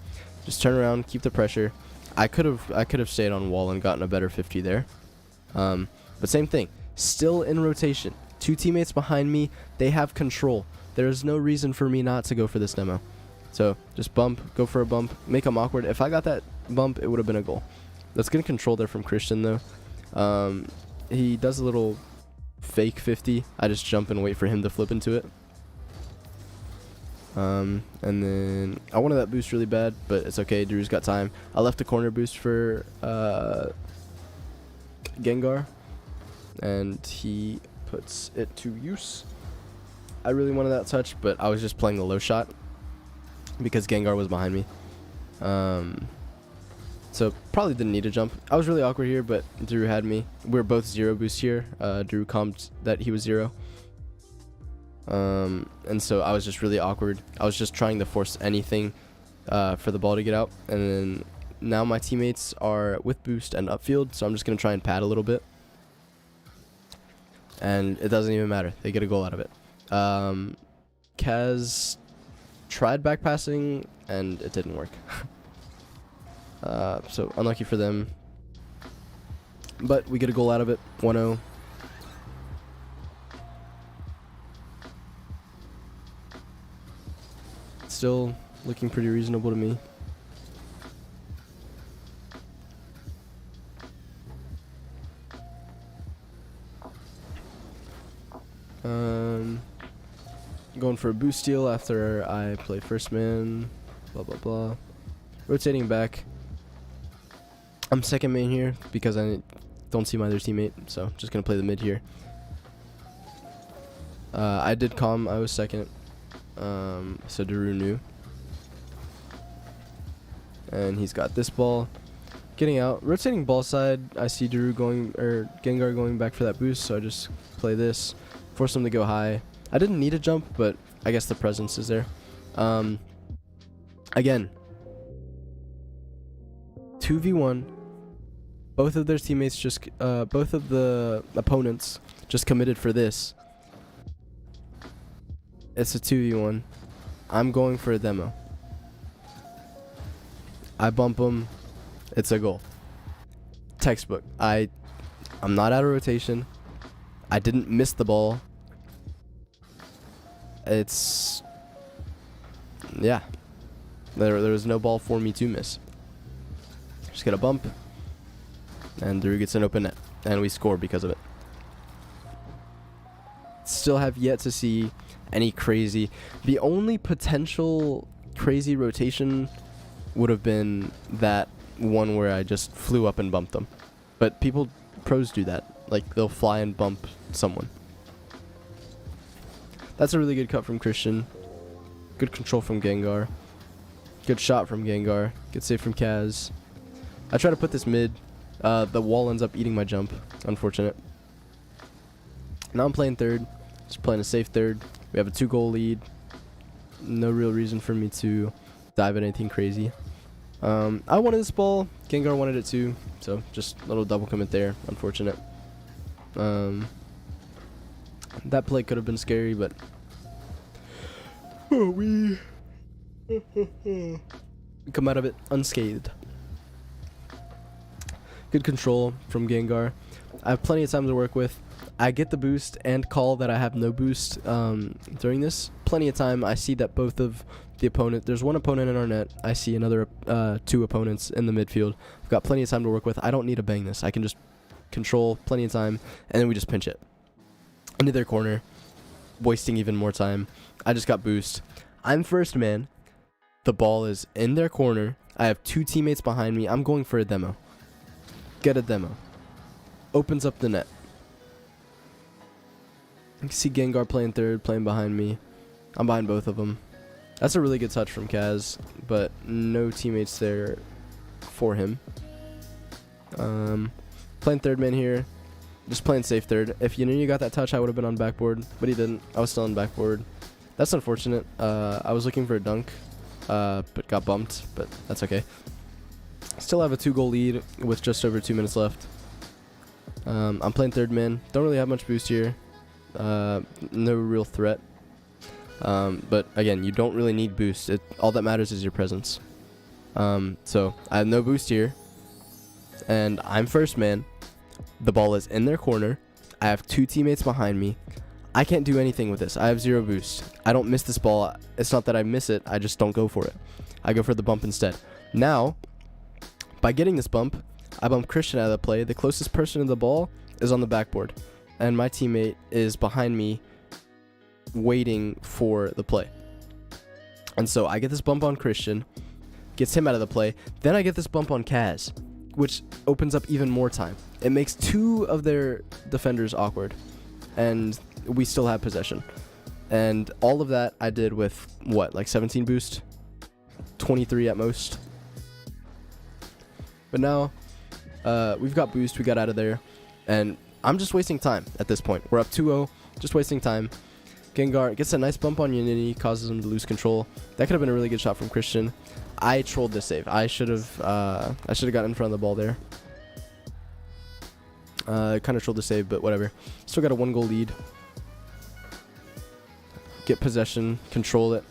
Just turn around, keep the pressure. I could have stayed on wall and gotten a better 50 there. But same thing. Still in rotation. 2 teammates behind me. They have control. There is no reason for me not to go for this demo. So just bump, go for a bump, make them awkward. If I got that bump, it would have been a goal. Let's get a control there from Christian though. He does a little fake 50. I just jump and wait for him to flip into it. And then I wanted that boost really bad, but it's okay. Drew's got time. I left a corner boost for Gengar, and he puts it to use. I really wanted that touch, but I was just playing the low shot because Gengar was behind me. So probably didn't need to jump. I was really awkward here, but Drew had me. We were both 0 boost here. Drew comped that he was 0. And so I was just really awkward. I was just trying to force anything for the ball to get out. And then now my teammates are with boost and upfield, so I'm just going to try and pad a little bit. And it doesn't even matter. They get a goal out of it. Kaz tried back passing, and it didn't work. So unlucky for them. But we get a goal out of it, 1-0. Still looking pretty reasonable to me. Going for a boost steal after I play first man. Blah blah blah. Rotating back. I'm second main here because I don't see my other teammate, so just gonna play the mid here. I did calm. I was second. So Daru knew. And he's got this ball. Getting out. Rotating ball side. I see Daru going, or Gengar going back for that boost, so I just play this. Force him to go high. I didn't need a jump, but I guess the presence is there. Again. 2v1. Both of their teammates just, both of the opponents just committed for this. It's a 2v1. I'm going for a demo. I bump him. It's a goal. Textbook. I'm not out of rotation. I didn't miss the ball. It's... yeah. There was no ball for me to miss. Just get a bump. And Drew gets an open net. And we score because of it. Still have yet to see any crazy. The only potential crazy rotation would have been that one where I just flew up and bumped them. But pros do that. Like, they'll fly and bump someone. That's a really good cut from Christian. Good control from Gengar. Good shot from Gengar. Good save from Kaz. I try to put this mid. The wall ends up eating my jump. Unfortunate. Now I'm playing third. Just playing a safe third. We have a 2-goal lead. No real reason for me to dive at anything crazy. I wanted this ball. Gengar wanted it too. So just a little double commit there. Unfortunate. That play could have been scary, but we come out of it unscathed. Good control from Gengar. I have plenty of time to work with. I get the boost and call that I have no boost during this. Plenty of time. I see that both of the opponent, there's one opponent in our net. I see another 2 opponents in the midfield. I've got plenty of time to work with. I don't need to bang this. I can just control plenty of time, and then we just pinch it into their corner, wasting even more time. I just got boost. I'm first man. The ball is in their corner. I have 2 teammates behind me. I'm going for a demo. Get a demo. Opens up the net. You can see Gengar playing third, playing behind me. I'm behind both of them. That's a really good touch from Kaz, but no teammates there for him. Playing third man here. Just playing safe third. If you knew you got that touch, I would have been on backboard, but he didn't. I was still on backboard. That's unfortunate. I was looking for a dunk, but got bumped, but that's okay. Still have a 2-goal lead with just over 2 minutes left. I'm playing third man. Don't really have much boost here. No real threat. But again, you don't really need boost. All that matters is your presence. So I have no boost here. And I'm first man. The ball is in their corner. I have 2 teammates behind me. I can't do anything with this. I have 0 boost. I don't miss this ball. It's not that I miss it. I just don't go for it. I go for the bump instead. Now, by getting this bump, I bump Christian out of the play. The closest person to the ball is on the backboard. And my teammate is behind me waiting for the play. And so I get this bump on Christian. Gets him out of the play. Then I get this bump on Kaz, which opens up even more time. It makes 2 of their defenders awkward. And we still have possession. And all of that I did with, what, like 17 boost? 23 at most. But now, we've got boost. We got out of there. And I'm just wasting time at this point. We're up 2-0. Just wasting time. Gengar gets a nice bump on Unity. Causes him to lose control. That could have been a really good shot from Christian. I trolled this save. I should have gotten in front of the ball there. Kind of trolled the save, but whatever. Still got a 1-goal lead. Get possession, control it.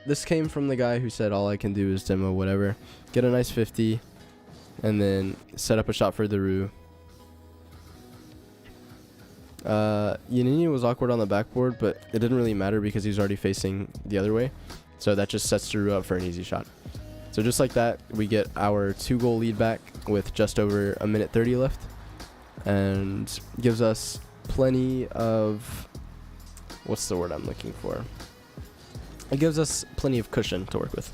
This came from the guy who said all I can do is demo whatever. Get a nice 50, and then set up a shot for Daru. Yanini was awkward on the backboard, but it didn't really matter because he's already facing the other way. So that just sets Daru up for an easy shot. So just like that, we get our 2-goal lead back with just over 1:30 left. And gives us plenty of... what's the word I'm looking for? It gives us plenty of cushion to work with.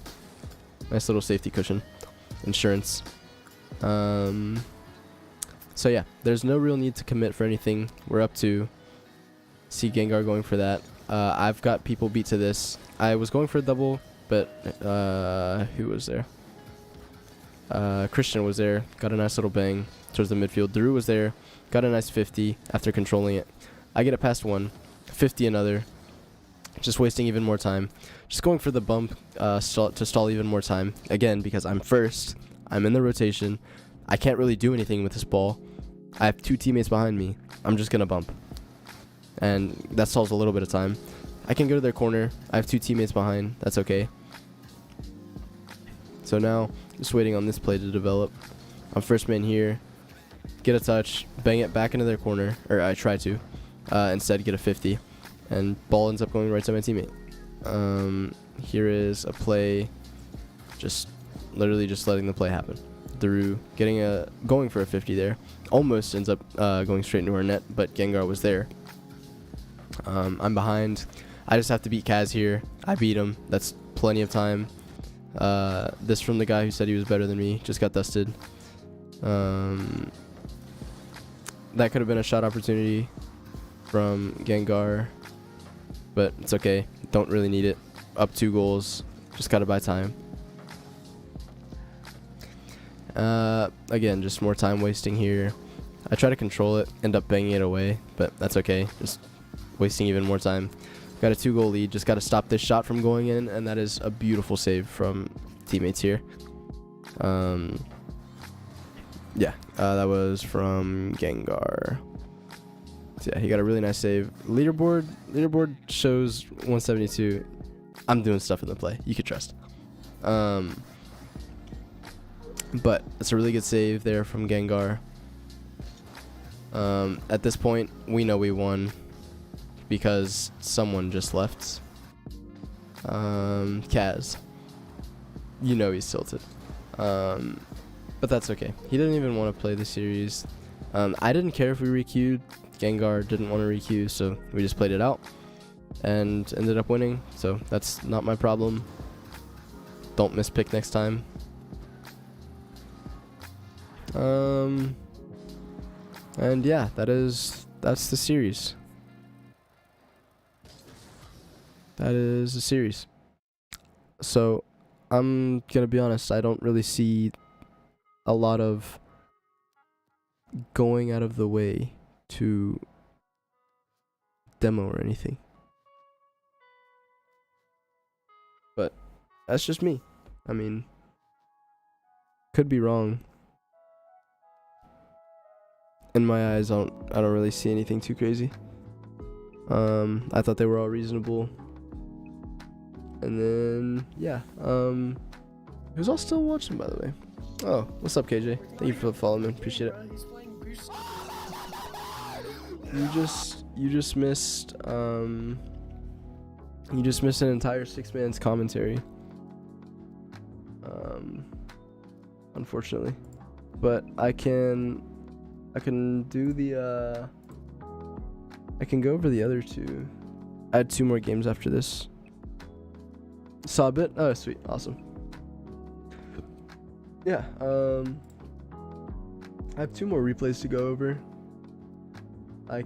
Nice little safety cushion. Insurance. So yeah, there's no real need to commit for anything. We're up to... see Gengar going for that. I've got people beat to this. I was going for a double, but who was there? Christian was there. Got a nice little bang towards the midfield. Daru was there. Got a nice 50 after controlling it. I get it past 1. 50 another. Just wasting even more time. Just going for the bump to stall even more time. Again, because I'm first. I'm in the rotation. I can't really do anything with this ball. I have 2 teammates behind me. I'm just going to bump. And that stalls a little bit of time. I can go to their corner. I have 2 teammates behind. That's okay. So now, just waiting on this play to develop. I'm first man here. Get a touch. Bang it back into their corner. Or I try to. Instead, get a 50. And ball ends up going right to my teammate. Here is a play. Just literally just letting the play happen. Daru going for a 50 there. Almost ends up going straight into our net, but Gengar was there. I'm behind. I just have to beat Kaz here. I beat him. That's plenty of time. This from the guy who said he was better than me. Just got dusted. That could have been a shot opportunity from Gengar, but it's okay. Don't really need it. Up 2 goals. Just gotta buy time. Again, just more time wasting here. I try to control it, end up banging it away, but that's okay. Just wasting even more time. Got a 2-goal lead. Just got to stop this shot from going in, and that is a beautiful save from teammates here. Yeah, that was from Gengar. So yeah, he got a really nice save. Leaderboard shows 172. I'm doing stuff in the play. You could trust. But it's a really good save there from Gengar. At this point, we know we won because someone just left. Kaz. You know he's tilted. But that's okay. He didn't even want to play the series. I didn't care if we requeued. Gengar didn't want to requeue, so we just played it out and ended up winning. So that's not my problem. Don't miss pick next time. And yeah, that's the series. That is the series. So I'm gonna be honest, I don't really see a lot of going out of the way to demo or anything. But that's just me. I mean, could be wrong. in my eyes, I don't really see anything too crazy. I thought they were all reasonable. And then yeah, who's all still watching, by the way? Oh, what's up, KJ? Thank you for following me. Appreciate it. You just missed an entire 6-man's commentary. Unfortunately, but I can do the I can go over the other two. I had 2 more games after this. Saw a bit. Oh, sweet, awesome. Yeah, I have 2 more replays to go over. I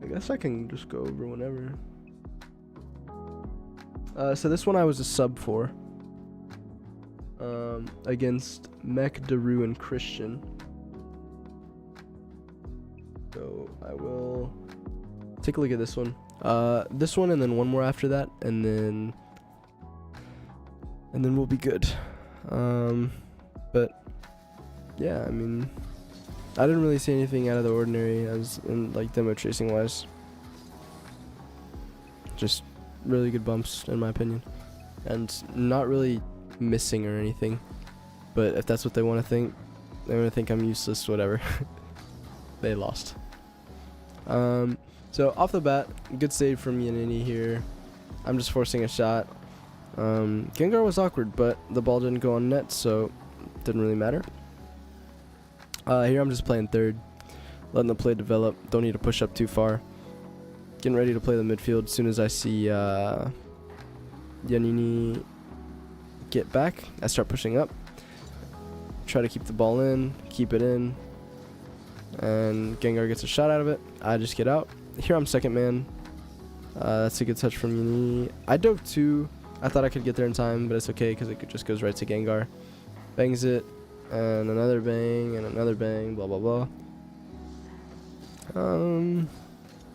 guess I can just go over whenever. So this one I was a sub for. Against Mech, Daru, and Christian. So I will take a look at this one. This one and then one more after that, and then we'll be good. But yeah, I mean, I didn't really see anything out of the ordinary as in like demo tracing wise. Just really good bumps in my opinion, and not really missing or anything. But if that's what they want to think, they're gonna think I'm useless, whatever. They lost. So off the bat, good save from Yanini here. I'm just forcing a shot. Gengar was awkward, but the ball didn't go on net, so it didn't really matter. Here I'm just playing third, letting the play develop. Don't need to push up too far. Getting ready to play the midfield as soon as I see Yanini get back. I start pushing up. Try to keep the ball in, keep it in. And Gengar gets a shot out of it. I just get out. Here I'm second man. That's a good touch from Yanini. I dove 2. I thought I could get there in time, but it's okay because it just goes right to Gengar. Bangs it, and another bang, and another bang, blah, blah, blah.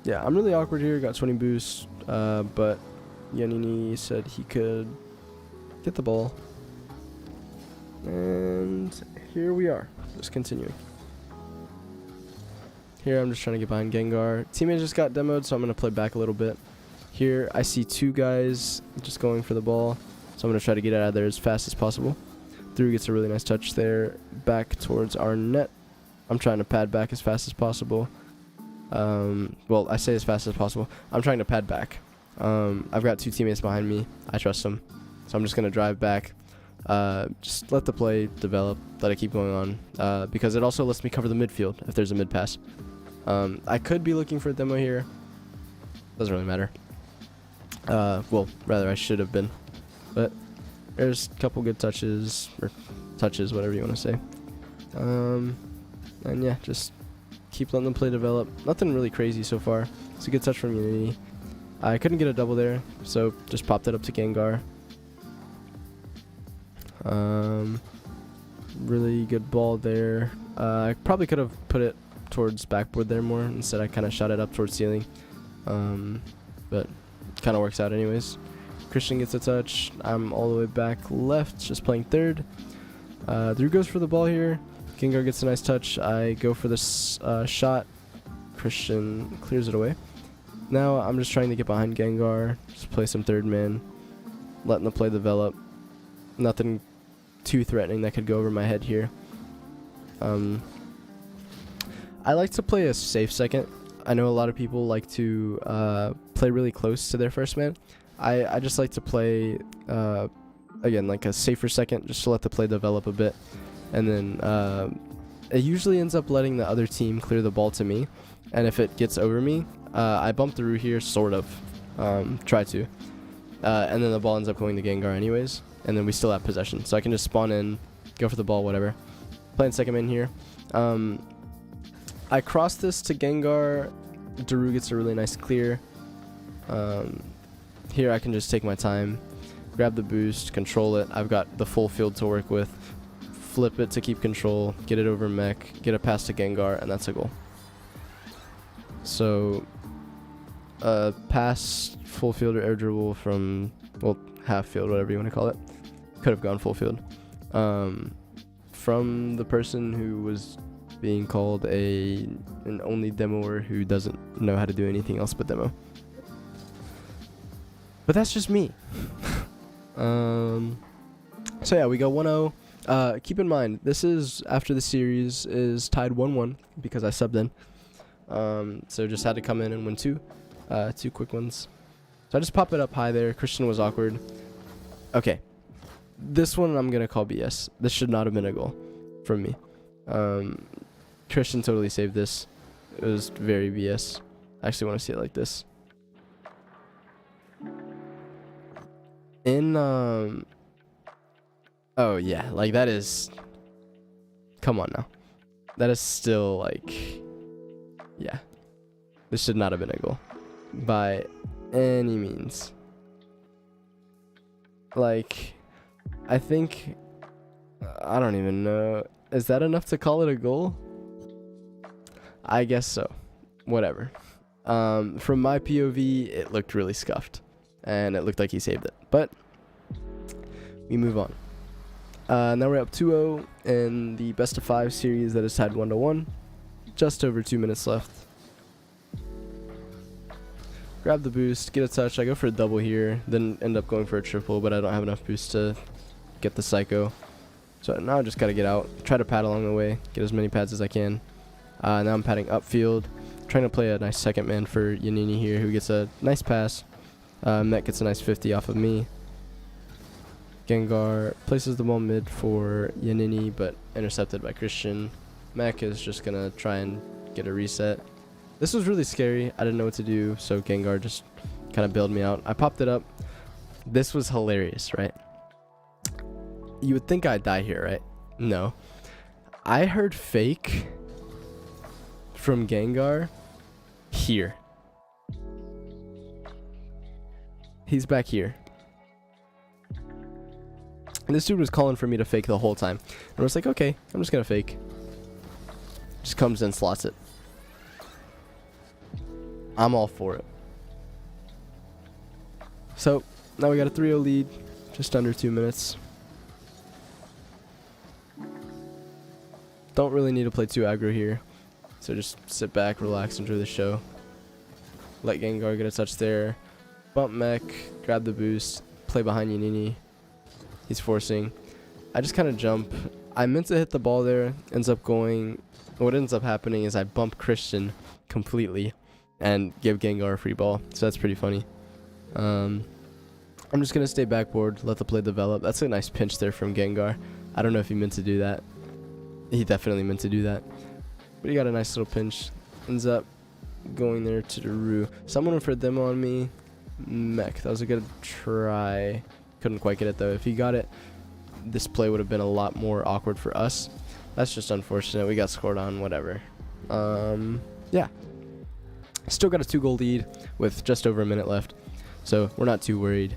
Yeah, I'm really awkward here. Got 20 boost, but Yanini said he could get the ball. And here we are, just continuing. Here I'm just trying to get behind Gengar. Teammate just got demoed, so I'm going to play back a little bit. Here I see 2 guys just going for the ball, so I'm going to try to get out of there as fast as possible. Drew gets a really nice touch there, back towards our net. I'm trying to pad back as fast as possible. Well, I say as fast as possible. I'm trying to pad back. I've got 2 teammates behind me. I trust them, so I'm just going to drive back. Just let the play develop, let it keep going on, because it also lets me cover the midfield if there's a mid pass. I could be looking for a demo here. Doesn't really matter. Well, rather I should have been, but there's a couple good touches, or touches, whatever you want to say. And yeah, just keep letting the play develop. Nothing really crazy so far. It's a good touch from Unity. I couldn't get a double there, so just popped it up to Gengar. Really good ball there. I probably could have put it towards backboard there more. Instead, I kind of shot it up towards ceiling. But kind of works out anyways. Christian gets a touch. I'm all the way back left, just playing third. Drew goes for the ball here. Gengar gets a nice touch. I go for this shot. Christian clears it away. Now I'm just trying to get behind Gengar. Just play some third man. Letting the play develop. Nothing too threatening that could go over my head here. I like to play a safe second. I know a lot of people like to play really close to their first man. I just like to play, again, like a safer second, just to let the play develop a bit. And then it usually ends up letting the other team clear the ball to me. And if it gets over me, I bump through here, sort of. Try to. And then the ball ends up going to Gengar anyways. And then we still have possession. So I can just spawn in, go for the ball, whatever. Playing second man here. I cross this to Gengar. Daru gets a really nice clear. Here I can just take my time, grab the boost, control it. I've got the full field to work with. Flip it to keep control, get it over Mech, get a pass to Gengar, and that's a goal. So, pass, full field or air dribble from, well, half field, whatever you want to call it. Could have gone full field. from the person who was being called an only demoer who doesn't know how to do anything else but demo. But that's just me. So yeah, we go 1-0. Keep in mind, this is after the series is tied 1-1 because I subbed in. So just had to come in and win two quick ones. So I just pop it up high there. Christian was awkward. Okay. This one I'm going to call BS. This should not have been a goal from me. Christian totally saved this. It was very BS. I actually want to see it like this. Oh yeah, like that is, come on now. That is still like, yeah. This should not have been a goal by any means. Like, I think, I don't even know. Is that enough to call it a goal? I guess so. Whatever. From my POV, it looked really scuffed. And it looked like he saved it. But we move on. Now we're up 2-0 in the best of 5 series that is tied 1-1. Just over 2 minutes left. Grab the boost, get a touch. I go for a double here, then end up going for a triple, but I don't have enough boost to get the psycho. So now I just got to get out, try to pad along the way, get as many pads as I can. Now I'm padding upfield, trying to play a nice second man for Yanini here, who gets a nice pass. Met gets a nice 50 off of me. Gengar places the ball mid for Yanini, but intercepted by Christian. Mech is just going to try and get a reset. This was really scary. I didn't know what to do, so Gengar just kind of bailed me out. I popped it up. This was hilarious, right? You would think I'd die here, right? No. I heard fake from Gengar here. He's back here. And this dude was calling for me to fake the whole time. And I was like, okay, I'm just going to fake. Just comes in, slots it. I'm all for it. So, now we got a 3-0 lead. Just under 2 minutes. Don't really need to play too aggro here. So just sit back, relax, enjoy the show. Let Gengar get a touch there. Bump Mech, grab the boost, play behind Yanini. He's forcing. I just kind of jump. I meant to hit the ball there. Ends up going. What ends up happening is I bump Christian completely and give Gengar a free ball. So that's pretty funny. I'm just going to stay backboard, let the play develop. That's a nice pinch there from Gengar. I don't know if he meant to do that. He definitely meant to do that. But he got a nice little pinch. Ends up going there to the Roo. Someone went for a demo on me. Mech. That was a good try. Couldn't quite get it though. If he got it, this play would have been a lot more awkward for us. That's just unfortunate. We got scored on, whatever. Yeah. Still got a 2-goal lead with just over a minute left. So we're not too worried.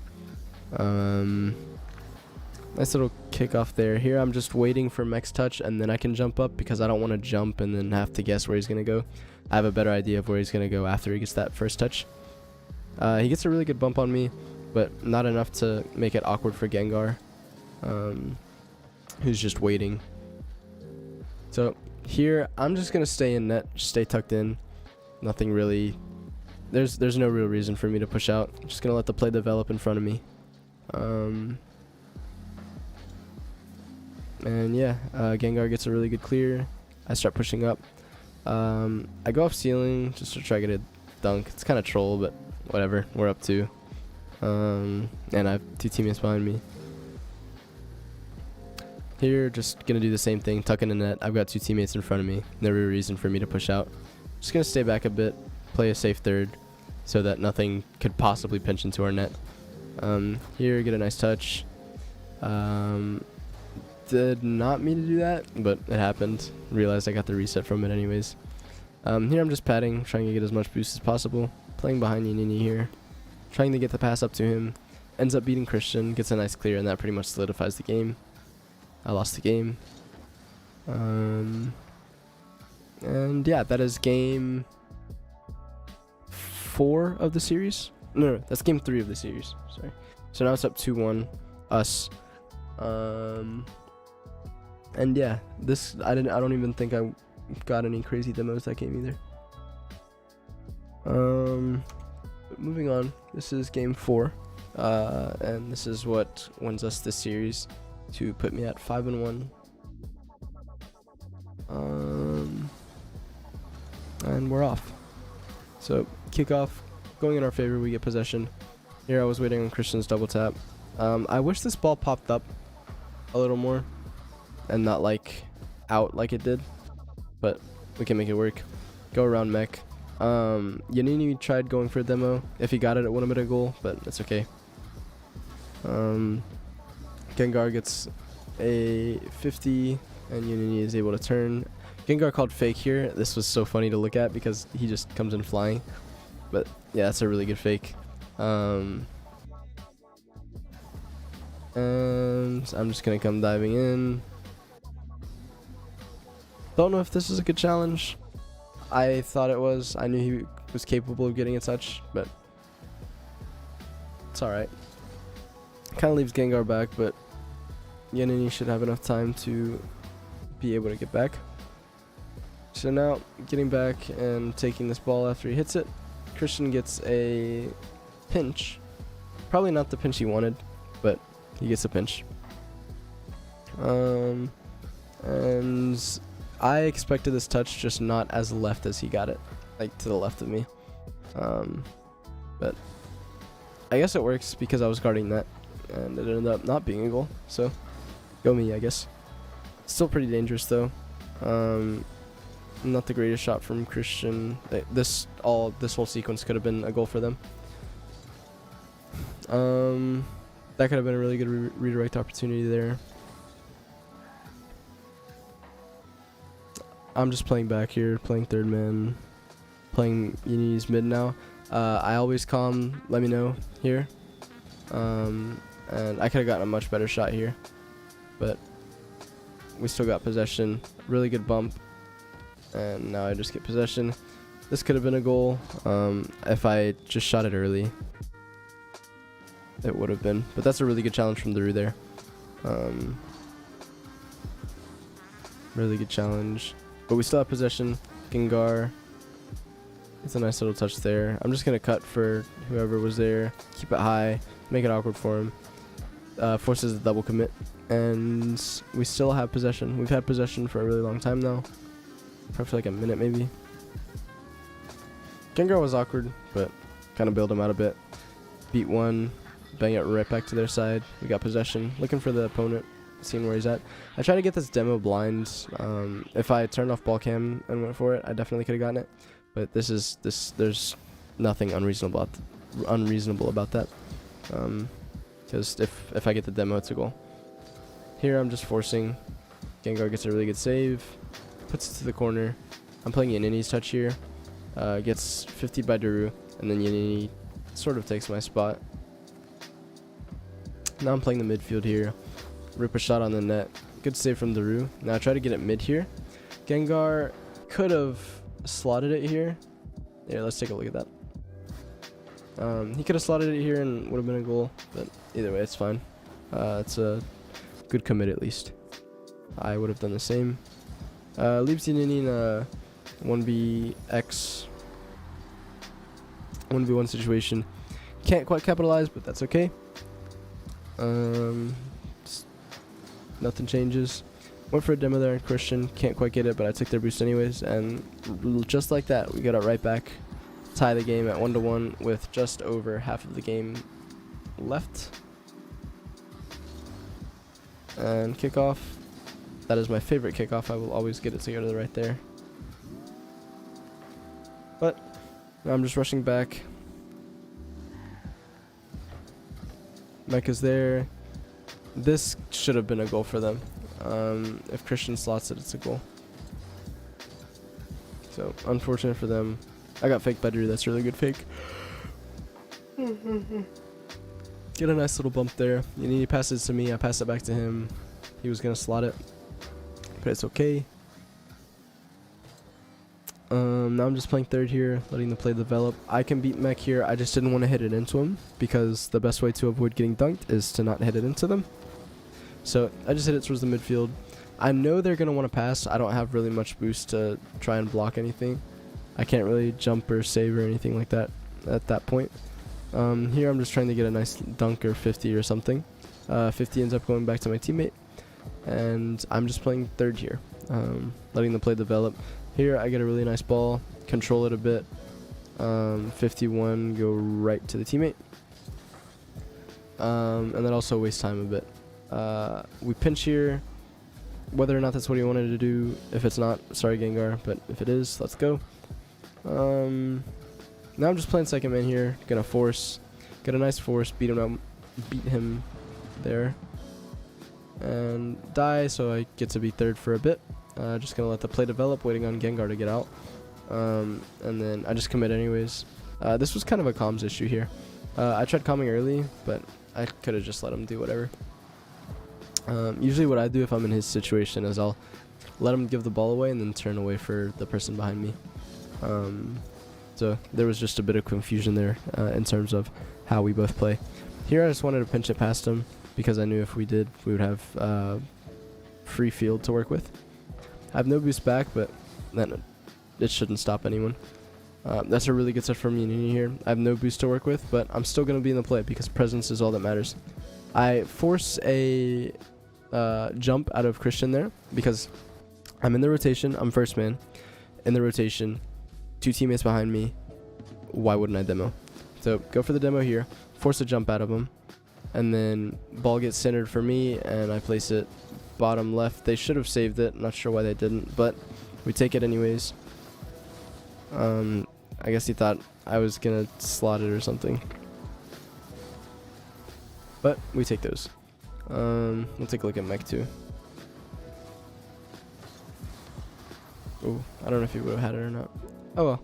Nice little kickoff there. Here I'm just waiting for Mech's touch and then I can jump up because I don't want to jump and then have to guess where he's going to go. I have a better idea of where he's going to go after he gets that first touch. He gets a really good bump on me, but not enough to make it awkward for Gengar, who's just waiting. So here, I'm just going to stay in net, stay tucked in. Nothing really, there's no real reason for me to push out. I'm just going to let the play develop in front of me. And yeah, Gengar gets a really good clear. I start pushing up. I go off ceiling just to try to get a dunk. It's kind of troll, but whatever. We're up 2. And I have 2 teammates behind me. Here, just going to do the same thing. Tuck in the net. I've got 2 teammates in front of me. No real reason for me to push out. Just going to stay back a bit. Play a safe third so that nothing could possibly pinch into our net. Here, get a nice touch. Did not mean to do that, but it happened. Realized I got the reset from it anyways. Here I'm just padding, trying to get as much boost as possible. Playing behind Yanini here. Trying to get the pass up to him. Ends up beating Christian, gets a nice clear, and that pretty much solidifies the game. I lost the game. And yeah, that is game 4 of the series. No, that's game 3 of the series. Sorry. So now it's up 2-1. Us. And yeah, I don't even think I got any crazy demos that game either. But moving on, this is game 4, and this is what wins us this series to put me at 5-1. And we're off. So kickoff going in our favor, we get possession. Here I was waiting on Christian's double tap. I wish this ball popped up a little more and not like out like it did, but we can make it work. Go around mech. Yanini tried going for a demo. If he got it, it would have been a goal, but it's okay. Gengar gets a 50 and Yanini is able to turn. Gengar called fake here. This was so funny to look at because he just comes in flying. But yeah, that's a really good fake. And I'm just gonna come diving in. Don't know if this is a good challenge. I thought it was. I knew he was capable of getting a touch, but it's alright. Kind of leaves Gengar back, but Yanini should have enough time to be able to get back. So now, getting back and taking this ball after he hits it. Christian gets a pinch. Probably not the pinch he wanted, but he gets a pinch. And I expected this touch, just not as left as he got it, like to the left of me. But I guess it works because I was guarding that, and it ended up not being a goal. So go me, I guess. Still pretty dangerous though. Not the greatest shot from Christian. This whole sequence could have been a goal for them. That could have been a really good redirect opportunity there. I'm just playing back here, playing third man, playing Yanini's mid now. I always call him, let me know here. And I could have gotten a much better shot here, but we still got possession. Really good bump. And now I just get possession. This could have been a goal. If I just shot it early, it would have been. But that's a really good challenge from Daru there. Really good challenge. But we still have possession. Gengar. It's a nice little touch there. I'm just going to cut for whoever was there. Keep it high. Make it awkward for him. Forces the double commit. And we still have possession. We've had possession for a really long time now. Probably for like a minute maybe. Gengar was awkward, but kind of bailed him out a bit. Beat one. Bang it right back to their side. We got possession. Looking for the opponent. Seeing where he's at. I tried to get this demo blind. If I turned off ball cam and went for it, I definitely could have gotten it. But there's nothing unreasonable about that. Because if I get the demo, it's a goal. Here I'm just forcing. Gengar gets a really good save. Puts it to the corner. I'm playing Yanini's touch here. Gets 50 by Daru. And then Yanini sort of takes my spot. Now I'm playing the midfield here. Rip a shot on the net. Good save from Daru. Now I try to get it mid here. Gengar could have slotted it here. Yeah, let's take a look at that. He could have slotted it here and would have been a goal. But either way, it's fine. It's a good commit at least. I would have done the same. Leaves Yanini in a 1v1 situation. Can't quite capitalize, but that's okay. Nothing changes. Went for a demo there on Christian. Can't quite get it, but I took their boost anyways. And just like that, we got it right back. Tie the game at 1-1 with just over half of the game left. And kickoff. That is my favorite kickoff. I will always get it to go to the right there. But I'm just rushing back. Mech is there. This should have been a goal for them. If Christian slots it, it's a goal. So, unfortunate for them. I got fake by Daru. That's a really good fake. Get a nice little bump there. He passes to me. I pass it back to him. He was going to slot it. But it's okay. Now I'm just playing third here, letting the play develop. I can beat Mech here. I just didn't want to hit it into him because the best way to avoid getting dunked is to not hit it into them. So I just hit it towards the midfield. I know they're going to want to pass. I don't have really much boost to try and block anything. I can't really jump or save or anything like that at that point. Here I'm just trying to get a nice dunk or 50 or something. 50 ends up going back to my teammate. And I'm just playing third here, letting the play develop. Here I get a really nice ball, control it a bit. 51, go right to the teammate. And then also waste time a bit. We pinch here. Whether or not that's what he wanted to do. If it's not, sorry Gengar, but if it is, let's go. Now I'm just playing second man here. Gonna force, get a nice force, beat him there, and die. So I get to be third for a bit. Just gonna let the play develop, waiting on Gengar to get out. And then I just commit anyways. This was kind of a comms issue here. I tried calming early, but I could have just let him do whatever. Usually what I do if I'm in his situation is I'll let him give the ball away and then turn away for the person behind me. So there was just a bit of confusion there in terms of how we both play. Here I just wanted to pinch it past him because I knew if we did, we would have free field to work with. I have no boost back, but then it shouldn't stop anyone. That's a really good set for me in here. I have no boost to work with, but I'm still going to be in the play because presence is all that matters. I force a jump out of Christian there because I'm in the rotation. I'm first man in the rotation. 2 teammates behind me. Why wouldn't I demo? So go for the demo here. Force a jump out of him. And then ball gets centered for me and I place it bottom left. They should have saved it. Not sure why they didn't, but we take it anyways. I guess he thought I was gonna slot it or something. But we take those. We'll take a look at Mech too. Oh, I don't know if he would have had it or not. Oh well.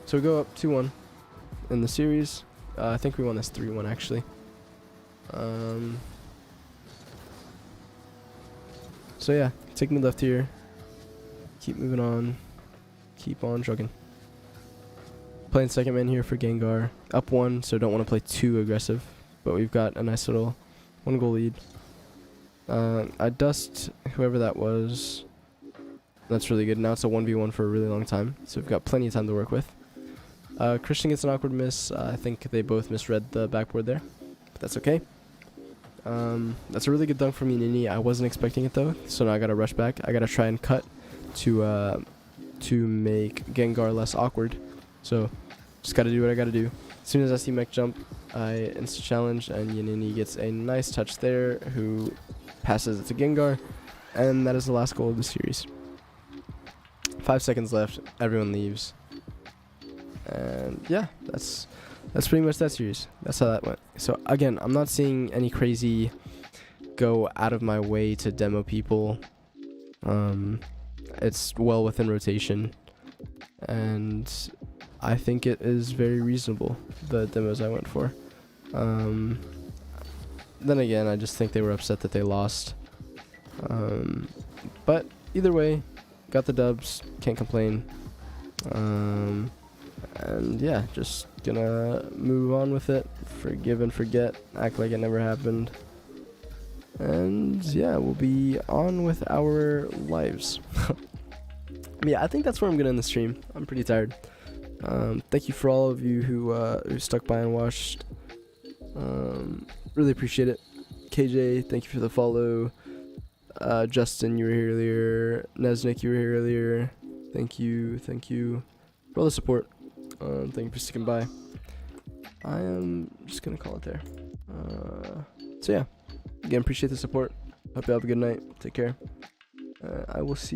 So we go up 2-1 in the series. I think we won this 3-1 actually. So yeah, take me left here. Keep moving on. Keep on chugging. Playing second man here for Gengar. Up 1, so don't want to play too aggressive. But we've got a nice little 1-goal lead. I dust whoever that was. That's really good. Now it's a 1v1 for a really long time. So we've got plenty of time to work with. Christian gets an awkward miss. I think they both misread the backboard there. But that's okay. That's a really good dunk from Nini. I wasn't expecting it though. So now I gotta rush back. I gotta try and cut to make Gengar less awkward. So just gotta do what I gotta do. As soon as I see Mech jump, I insta challenge and Yanini gets a nice touch there who passes it to Gengar, and that is the last goal of the series. 5 seconds left, everyone leaves. And yeah, that's pretty much that series. That's how that went. So again, I'm not seeing any crazy go out of my way to demo people. It's well within rotation, and I think it is very reasonable, the demos I went for. Then again, I just think they were upset that they lost. But either way, got the dubs, can't complain. And yeah, just gonna move on with it, forgive and forget, act like it never happened. And yeah, we'll be on with our lives. Yeah, I think that's where I'm gonna end the stream. I'm pretty tired. Thank you for all of you who stuck by and watched. Really appreciate it. KJ, thank you for the follow. Justin, you were here earlier. Nesnick, you were here earlier. Thank you for all the support. Thank you for sticking by. I am just gonna call it there. So yeah, again, appreciate the support. Hope you have a good night. Take care. I will see